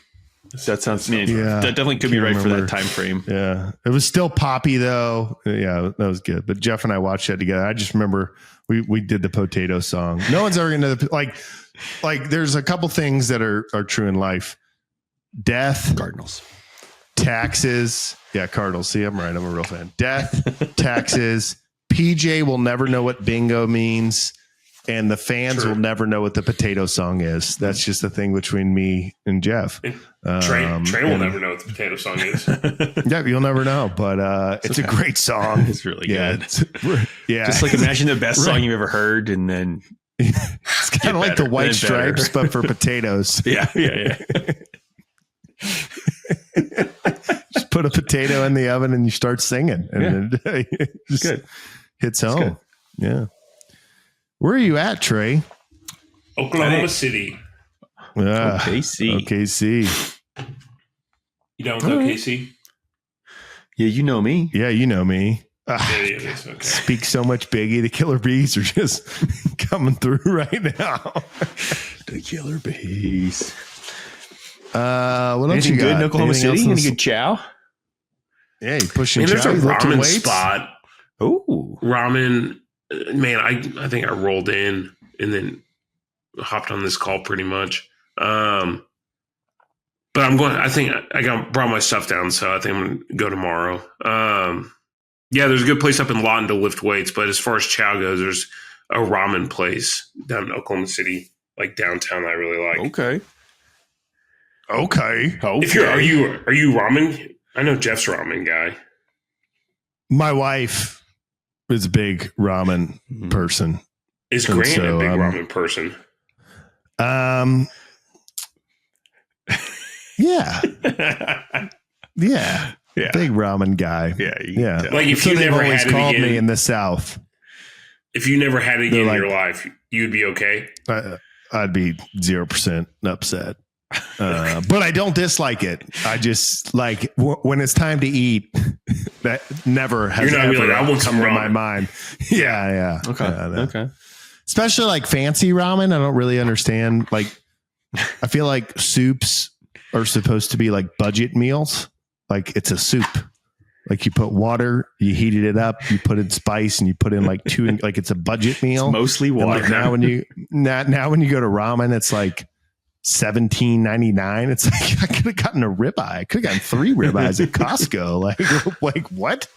That sounds that definitely could be right for that time frame. Yeah, it was still poppy though. Yeah, that was good. But Jeff and I watched that together. I just remember we did the potato song. No one's ever gonna like. There's a couple things that are true in life: death, Cardinals, taxes. Yeah, Cardinals. See, I'm right. I'm a real fan. Death, taxes. PJ will never know what bingo means. And the fans will never know what the potato song is. That's just the thing between me and Jeff. Trey will never know what the potato song is. Yeah, you'll never know. But it's a great song. It's really good. Yeah. Just like imagine the best song you've ever heard, and then it's kind of like the White Stripes, but for potatoes. Yeah. Just put a potato in the oven and you start singing. And it just good. Hits home. Yeah. Where are you at, Trey? Oklahoma City. OKC. You down with OKC? Yeah, you know me. Yeah, you know me. Okay. Speak so much, Biggie. The Killer Bees are just coming through right now. The Killer Bees. What else Anything you got? good in Oklahoma City? Any good chow? Yeah, you pushing. There's a ramen spot. Oh, ramen. Man, I think I rolled in and then hopped on this call pretty much. But I'm going. I think I brought my stuff down, so I think I'm going to go tomorrow. Yeah, there's a good place up in Lawton to lift weights, but as far as chow goes, there's a ramen place down in Oklahoma City, like downtown. I really like. Okay. If are you ramen? I know Jeff's a ramen guy. My wife is a big ramen person. Is Grant a big ramen person? Yeah. Yeah. Big ramen guy. Yeah. Like if you never always had it called again, me in the South. If you never had it again in your life, you'd be okay. I'd be 0% upset. But I don't dislike it. I just like when it's time to eat. That never has ever come to my mind. Yeah. Okay. Especially like fancy ramen. I don't really understand. Like, I feel like soups are supposed to be like budget meals. Like it's a soup. Like you put water, you heated it up, you put in spice, and you put in like like it's a budget meal. It's mostly water. Like now when you go to ramen, it's like $17.99. It's like I could have gotten a ribeye. I could have gotten 3 ribeyes at Costco. Like what?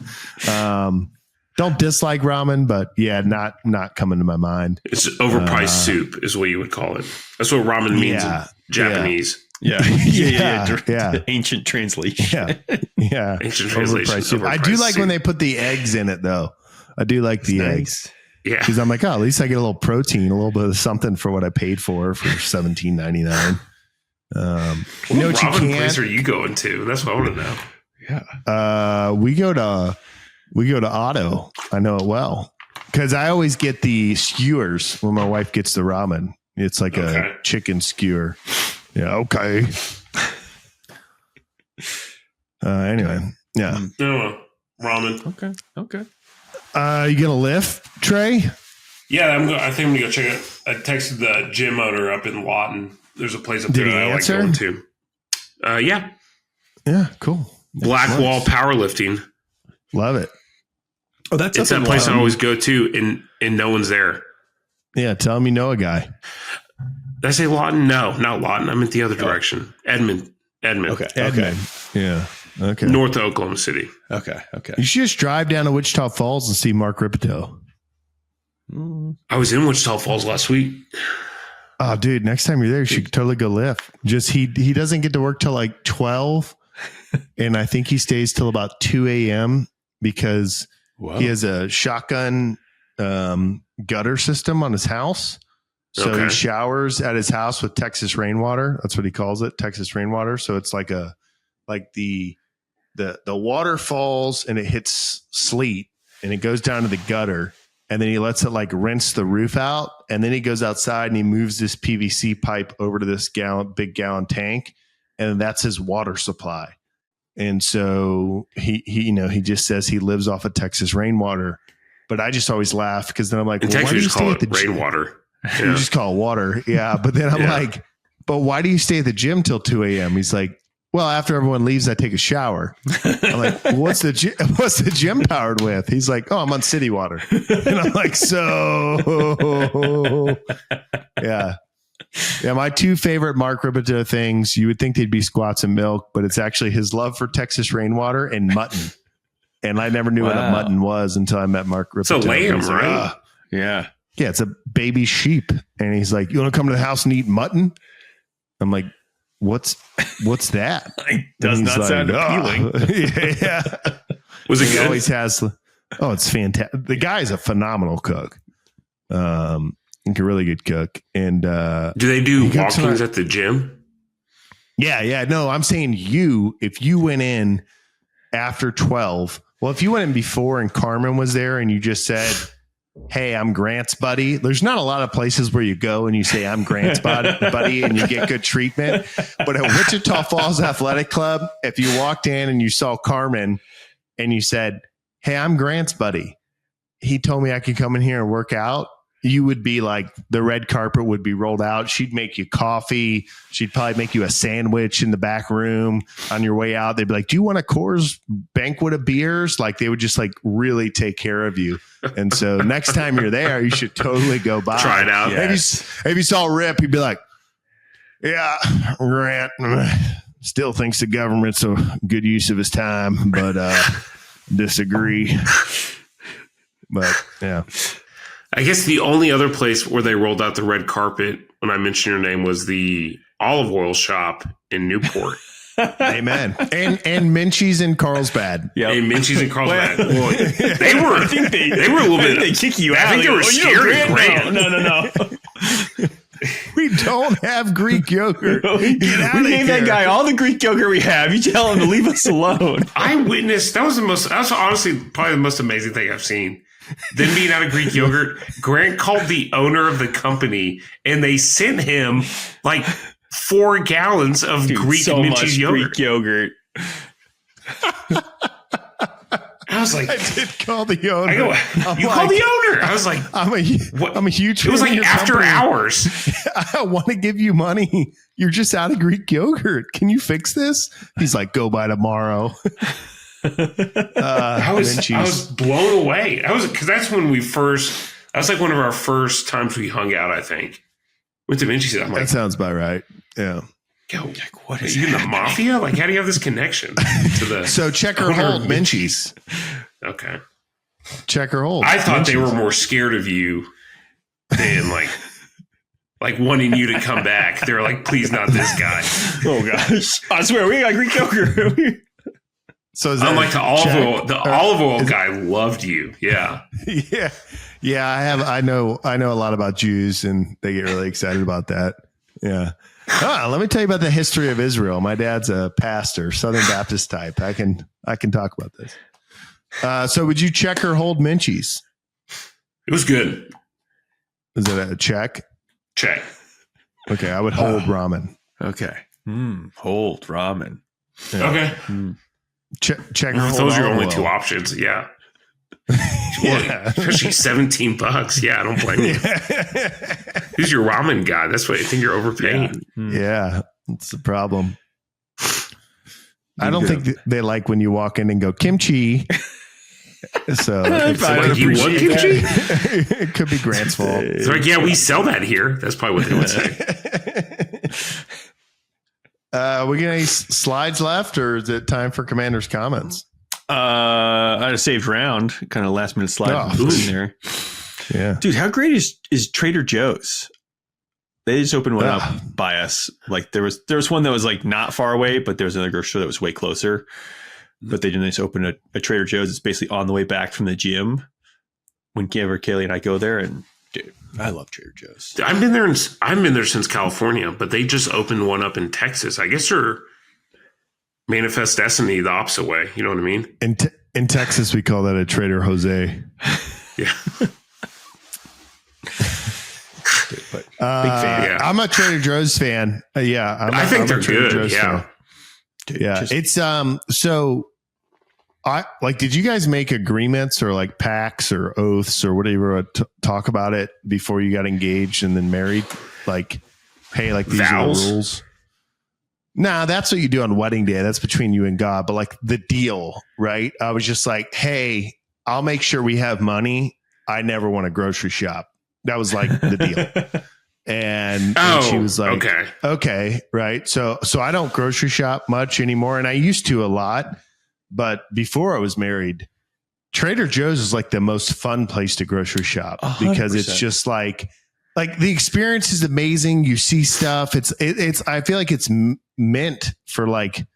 Don't dislike ramen, but yeah, not coming to my mind. It's overpriced soup is what you would call it. That's what ramen means in Japanese. Yeah. Ancient translation. Yeah. Ancient translation. Overpriced. I do like when they put the eggs in it, though. I do like the eggs. Yeah. Because I'm like, at least I get a little protein, a little bit of something for what I paid for $17.99. You know what ramen place are you going to? That's what I want to know. Yeah. We go to Otto. I know it well. Because I always get the skewers when my wife gets the ramen. It's like a chicken skewer. Yeah. Okay. Anyway. Yeah. No, ramen. Okay. You get a lift, Trey? Yeah, I think I'm gonna go check it. I texted the gym owner up in Lawton. There's a place up there that I like going to. Yeah. Yeah. Cool. Blackwall Powerlifting. Love it. Oh, it's that place I always go to, and no one's there. Yeah. Tell him you know a guy. Did I say Lawton? No, not Lawton. I meant the other direction. Edmond. Okay. Yeah. Okay. North of Oklahoma City. Okay. You should just drive down to Wichita Falls and see Mark Rippetoe. I was in Wichita Falls last week. Oh, dude, next time you're there, you should totally go lift. Just he doesn't get to work till like 12, and I think he stays till about 2 a.m. because he has a shotgun gutter system on his house. So he showers at his house with Texas rainwater. That's what he calls it, Texas rainwater. So it's like the water falls and it hits sleet and it goes down to the gutter, and then he lets it like rinse the roof out, and then he goes outside and he moves this PVC pipe over to this big gallon tank, and that's his water supply. And so he just says he lives off of Texas rainwater. But I just always laugh because then I'm like, why do you call it rainwater? Yeah. You just call it water. Yeah. But then I'm like, but why do you stay at the gym till 2 a.m.? He's like, well, after everyone leaves, I take a shower. I'm like, what's the gym powered with? He's like, oh, I'm on city water. And I'm like, so yeah. Yeah, my two favorite Mark Rippetoe things, you would think they'd be squats and milk, but it's actually his love for Texas rainwater and mutton. And I never knew what a mutton was until I met Mark Rippetoe. It's a lamb, like, right? Yeah. Yeah, it's a baby sheep. And he's like, you want to come to the house and eat mutton? I'm like, what's that? It does not sound appealing. Yeah. Was it he good? Always has. Oh, it's fantastic. The guy's a phenomenal cook. Like a really good cook. And do they do walk-ins at the gym? Yeah. No, I'm saying if you went in after 12, well, if you went in before and Carmen was there and you just said, hey, I'm Grant's buddy. There's not a lot of places where you go and you say, I'm Grant's buddy, and you get good treatment. But at Wichita Falls Athletic Club, if you walked in and you saw Carmen and you said, hey, I'm Grant's buddy, he told me I could come in here and work out, you would be like, the red carpet would be rolled out. She'd make you coffee. She'd probably make you a sandwich in the back room on your way out. They'd be like, do you want a Coors banquet of beers? Like they would just like really take care of you. And so next time you're there, you should totally go by. Try it out. Yes. If you saw Rip, he'd be like, yeah, Grant still thinks the government's a good use of his time, but disagree. But yeah. I guess the only other place where they rolled out the red carpet when I mentioned your name was the olive oil shop in Newport. Amen. And Minchie's in Carlsbad. Yeah, and Minchie's in Carlsbad. Well, they were a little bit. They kick you out. I think they were scared of Grant. No. We don't have Greek yogurt. We gave that guy all the Greek yogurt we have. You tell him to leave us alone. I witnessed that was honestly probably the most amazing thing I've seen. Them being out of Greek yogurt, Grant called the owner of the company and they sent him like 4 gallons of Greek Minchie's yogurt. Greek yogurt. I was like, I did call the owner. You called the owner. I was like, I'm a huge fan. It was like after company. hours. I want to give you money. You're just out of Greek yogurt. Can you fix this? He's like, go by tomorrow. I was blown away. Because that's when that was like one of our first times we hung out, I think. With Da Vinci. I'm like, that sounds about right. Yeah. Yo, like, what is you in the mafia? Like, how do you have this connection to the? So check or hold Minchie's. Okay. Check or hold. I thought Minchie's. They were more scared of you than like wanting you to come back. They were like, please, not this guy. Oh gosh! I swear we got Greek yogurt. So is unlike the olive oil guy loved you. Yeah. Yeah. I know a lot about Jews and they get really excited about that. Yeah. Let me tell you about the history of Israel. My dad's a pastor, Southern Baptist type. I can talk about this. So would you check or hold Minchie's? It was good. Is it a check? Check. Okay. I would hold ramen. Okay. Hold ramen. Yeah. Okay. Check or hold. Those are your only 2 options. Yeah. Yeah. Especially $17. Yeah, I don't blame you. Who's your ramen guy? That's what I think you're overpaying. Yeah, it's the problem. I don't think they like when you walk in and go kimchi. So it's like, you want kimchi? It could be Grant's fault. It's like, yeah, we sell that here. That's probably what they would say. We got any slides left, or is it time for Commander's comments? I had a saved round, kind of last minute slide in there. Yeah, dude, how great is Trader Joe's? They just opened one up by us. Like there was one that was like not far away, but there was another grocery store that was way closer. But they just opened a Trader Joe's. It's basically on the way back from the gym. Whenever Kaylee and I go there, and dude, I love Trader Joe's. I've been there since California, but they just opened one up in Texas. I guess they're manifest destiny the opposite way. You know what I mean? In Texas, we call that a Trader Jose. Yeah. But big fan. Yeah. I'm a Trader Joe's fan. I think they're good. Joe's yeah. Dude, yeah. It's so I like, did you guys make agreements or like pacts or oaths or whatever talk about it before you got engaged and then married? Like, hey, like these vows? are the rules. Nah, that's what you do on wedding day. That's between you and God. But like the deal, right? I was just like, hey, I'll make sure we have money. I never want to grocery shop. That was like the deal. And she was like, okay. Right. So I don't grocery shop much anymore. And I used to a lot, but before I was married, Trader Joe's is like the most fun place to grocery shop 100%. Because it's just like the experience is amazing. You see stuff. It's, I feel like it's meant for like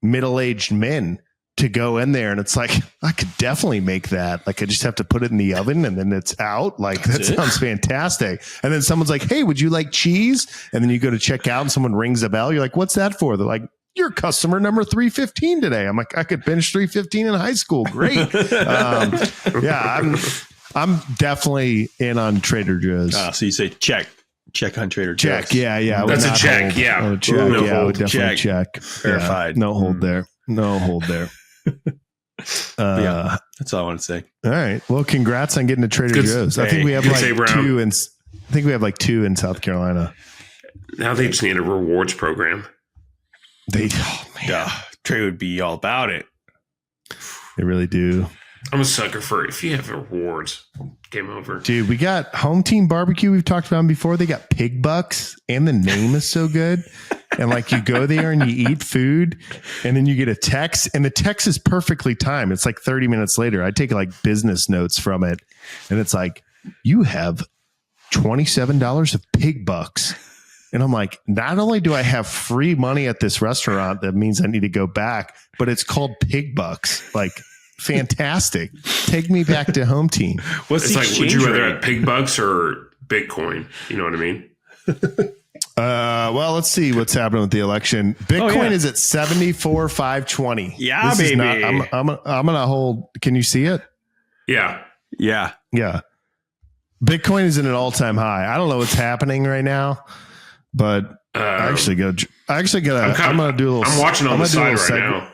middle-aged men to go in there. And it's like, I could definitely make that. Like, I just have to put it in the oven and then it's out. Like, that sounds fantastic. And then someone's like, hey, would you like cheese? And then you go to check out and someone rings a bell. You're like, what's that for? They're like, you're customer number 315 today. I'm like, I could finish 315 in high school. Great. I'm definitely in on Trader Joe's. So you say check on Trader Joe's. Check. Yeah. That's a check. Hold. Yeah. Check. No Yeah, I would hold. definitely check. Verified. Yeah, no hold there. No hold there. Yeah, that's all I want to say. All right. Well, congrats on getting to Trader Joe's. I think we have like two in South Carolina. Now they just need a rewards program. Trey would be all about it. They really do. I'm a sucker for it. If you have rewards, game over. Dude, we got Home Team Barbecue. We've talked about them before. They got pig bucks and the name is so good. And like you go there and you eat food and then you get a text and the text is perfectly timed. It's like 30 minutes later. I take like business notes from it and it's like, you have $27 of pig bucks. And I'm like, not only do I have free money at this restaurant, that means I need to go back, but it's called pig bucks. Like, fantastic. Take me back to Home Team. It's like, would you rather have pig bucks or Bitcoin? You know what I mean? Well, let's see what's happening with the election. Bitcoin is at 74,520. Yeah, this baby. I'm gonna hold. Can you see it? Yeah. Bitcoin is in an all-time high. I don't know what's happening right now, but I'm gonna do a little. I'm watching on the side right now.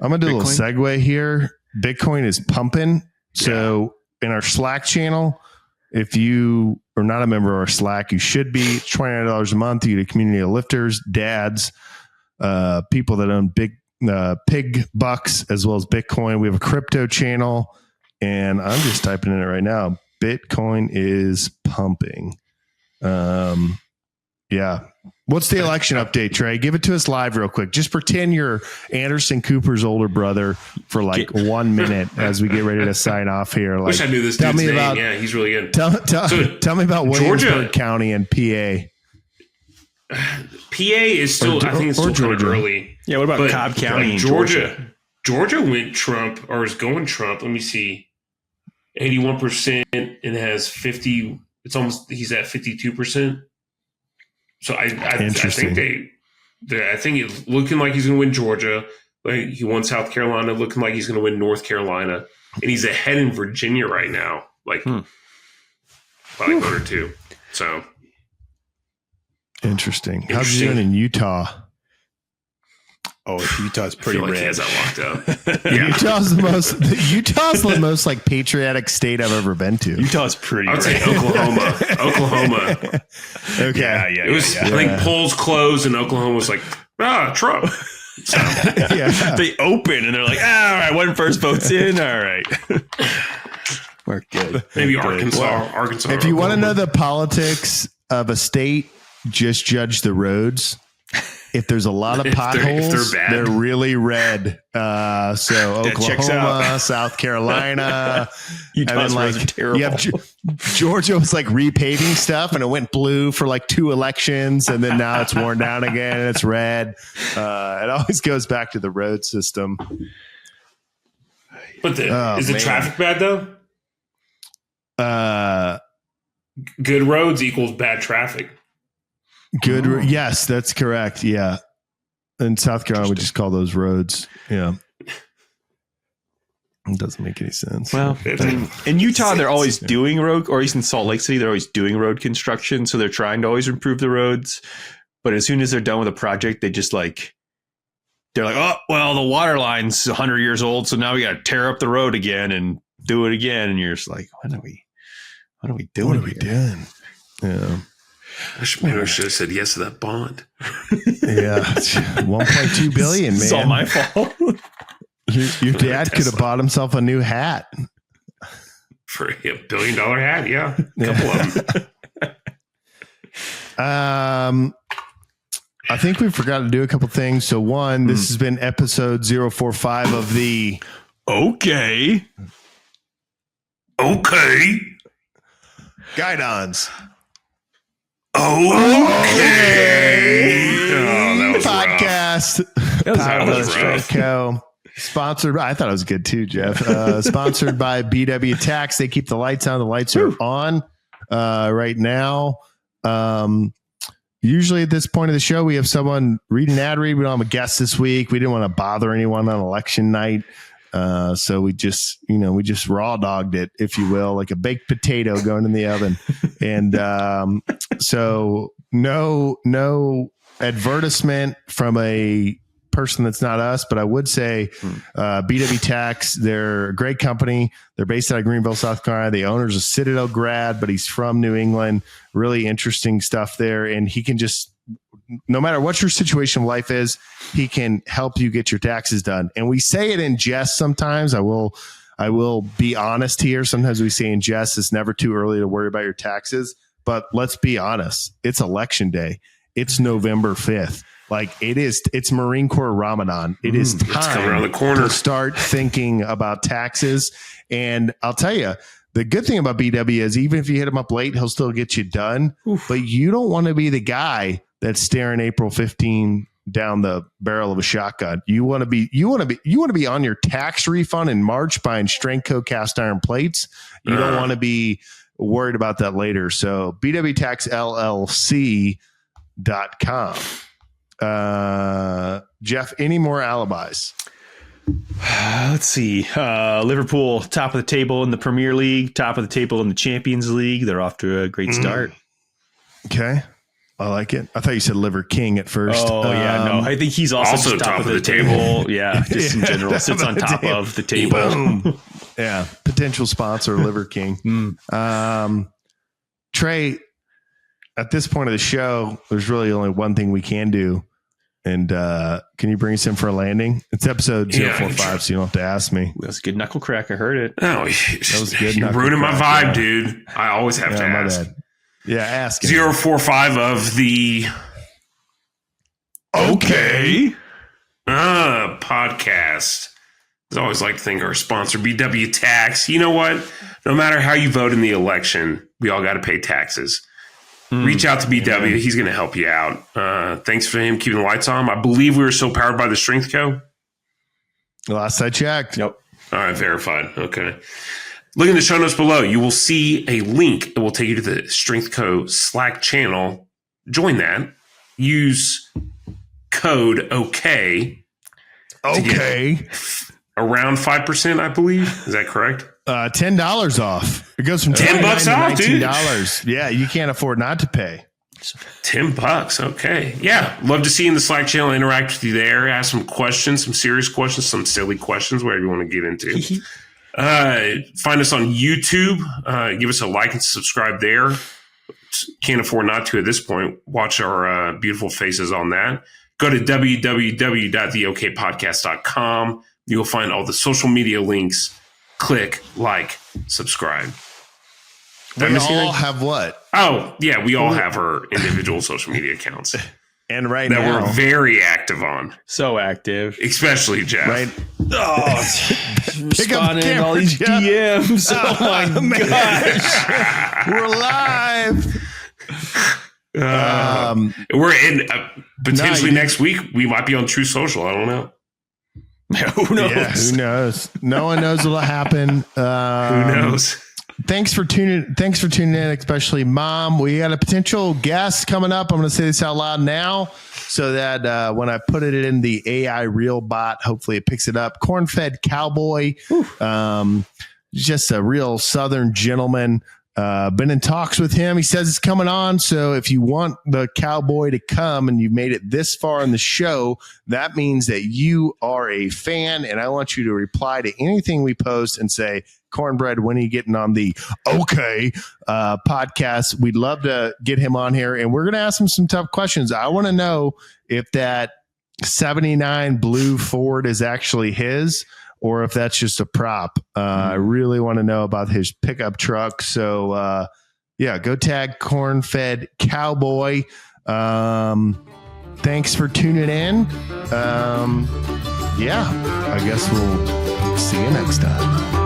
I'm gonna do a little segue here. Bitcoin is pumping. So in our Slack channel, if you are not a member of our Slack, you should be. It's $29 a month. You get a community of lifters, dads, people that own big pig bucks as well as Bitcoin. We have a crypto channel, and I'm just typing in it right now. Bitcoin is pumping. What's the election update, Trey? Give it to us live real quick. Just pretend you're Anderson Cooper's older brother for like 1 minute as we get ready to sign off here. Like, wish I knew this dude's name. Yeah, he's really good. Tell me about Williamsburg County and PA. PA is still, I think it's still kind of early. Yeah, what about Cobb County? Like Georgia went Trump, or is going Trump. Let me see. 81% and has 50. It's almost, he's at 52%. So I think I think it's looking like he's going to win Georgia. Like he won South Carolina, looking like he's going to win North Carolina, and he's ahead in Virginia right now, like by like 1 or 2. So interesting. How's he doing in Utah? Oh, Utah's pretty red. Like he has that locked up. Yeah. Utah's the most like patriotic state I've ever been to. Utah's pretty red. I'd say Oklahoma. Okay. Yeah. It was, I think polls closed and Oklahoma was like, Trump. So, they open and they're like, all right, one first vote's in. All right. We're good. Maybe Arkansas. If you want to know the politics of a state, just judge the roads. If there's a lot of potholes, they're really red. So Oklahoma, South Carolina, Utah's roads are terrible. You have Georgia was like repaving stuff, and it went blue for like 2 elections, and then now it's worn down again and it's red. It always goes back to the road system. But is the traffic bad though? Good roads equals bad traffic. Good. Yes, that's correct. Yeah. In South Carolina, we just call those roads. Yeah. It doesn't make any sense. Well, in Utah, they're always doing road, or at least in Salt Lake City, they're always doing road construction. So they're trying to always improve the roads. But as soon as they're done with a project, they're like, oh, well, the water line's 100 years old. So now we got to tear up the road again and do it again. And you're just like, what are we doing? Yeah. I should have said yes to that bond. Yeah, $1.2 billion, man. It's all my fault. Your dad could have bought himself a new hat. For $1 billion hat, yeah. A couple of them. I think we forgot to do a couple things. So one, this has been episode 045 of the Okay Guidons. That was podcast. That was rough. Sponsored. I thought it was good too, Jeff. Sponsored by BW Tax. They keep the lights on. The lights are on right now. Usually at this point of the show, we have someone read an ad read. We don't have a guest this week. We didn't want to bother anyone on election night. So we just raw dogged it, if you will, like a baked potato going in the oven. And so no advertisement from a person that's not us, but I would say BW Tax, they're a great company. They're based out of Greenville, South Carolina. The owner's a Citadel grad, but he's from New England. Really interesting stuff there. And he can just, no matter what your situation in life is, he can help you get your taxes done. And we say it in jest sometimes. I will be honest here. Sometimes we say in jest, it's never too early to worry about your taxes. But let's be honest. It's election day. It's November 5th. Like it's Marine Corps Ramadan. It is time around the corner to start thinking about taxes. And I'll tell you, the good thing about BW is even if you hit him up late, he'll still get you done. Oof. But you don't want to be the guy that's staring April 15 down the barrel of a shotgun. You want to be on your tax refund in March buying Strengco cast iron plates. You don't want to be worried about that later. So bwtaxllc.com. Jeff, any more alibis? Let's see. Liverpool, top of the table in the Premier League, top of the table in the Champions League. They're off to a great start. Okay. I like it. I thought you said Liver King at first. Oh, yeah. No, I think he's also top of the table. Yeah, just in general. Sits on top of the table. Yeah. Potential sponsor, Liver King. Trey, at this point of the show, there's really only one thing we can do. And can you bring us in for a landing? It's episode 045, so you don't have to ask me. That's a good knuckle crack. I heard it. Oh, that was good. You're ruining my vibe, dude. I always have to ask. Bad. Yeah, ask. 045 of the podcast. I always like to thank our sponsor, BW Tax. You know what? No matter how you vote in the election, we all got to pay taxes. Reach out to BW. Yeah. He's going to help you out. Thanks for him keeping the lights on. I believe we were still powered by the Strength Co. Last I checked. Yep. All right. Verified. Okay. Look in the show notes below. You will see a link that will take you to the Strength Co. Slack channel. Join that. Use code OK. Okay. Around 5%, I believe. Is that correct? $10 off. It goes from $10 off, dude. $19. Yeah, you can't afford not to pay. $10. Okay. Yeah. Love to see you in the Slack channel, interact with you there, ask some questions, some serious questions, some silly questions, whatever you want to get into. Find us on YouTube. Give us a like and subscribe there. Can't afford not to at this point. Watch our beautiful faces on that. Go to www.theokpodcast.com. You'll find all the social media links. Click, like, subscribe. We all have what? Oh, yeah. We all have our individual social media accounts. And right that now, we're very active on. So active. Especially Jeff. Right. Responding all these DMs. Oh my gosh. We're live. We're in potentially next week. We might be on True Social. I don't know. Who knows? Yeah, who knows? No one knows what'll happen. Who knows? Thanks for tuning in, especially Mom. We got a potential guest coming up. I'm going to say this out loud now so that when I put it in the AI Real Bot, hopefully it picks it up. Corn-fed cowboy, just a real Southern gentleman. Been in talks with him. He says it's coming on. So if you want the cowboy to come and you've made it this far in the show, that means that you are a fan. And I want you to reply to anything we post and say, Cornbread Winnie getting on the podcast. We'd love to get him on here, and we're going to ask him some tough questions. I want to know if that 79 blue Ford is actually his or if that's just a prop. I really want to know about his pickup truck. So, go tag Corn-Fed Cowboy. Thanks for tuning in. I guess we'll see you next time.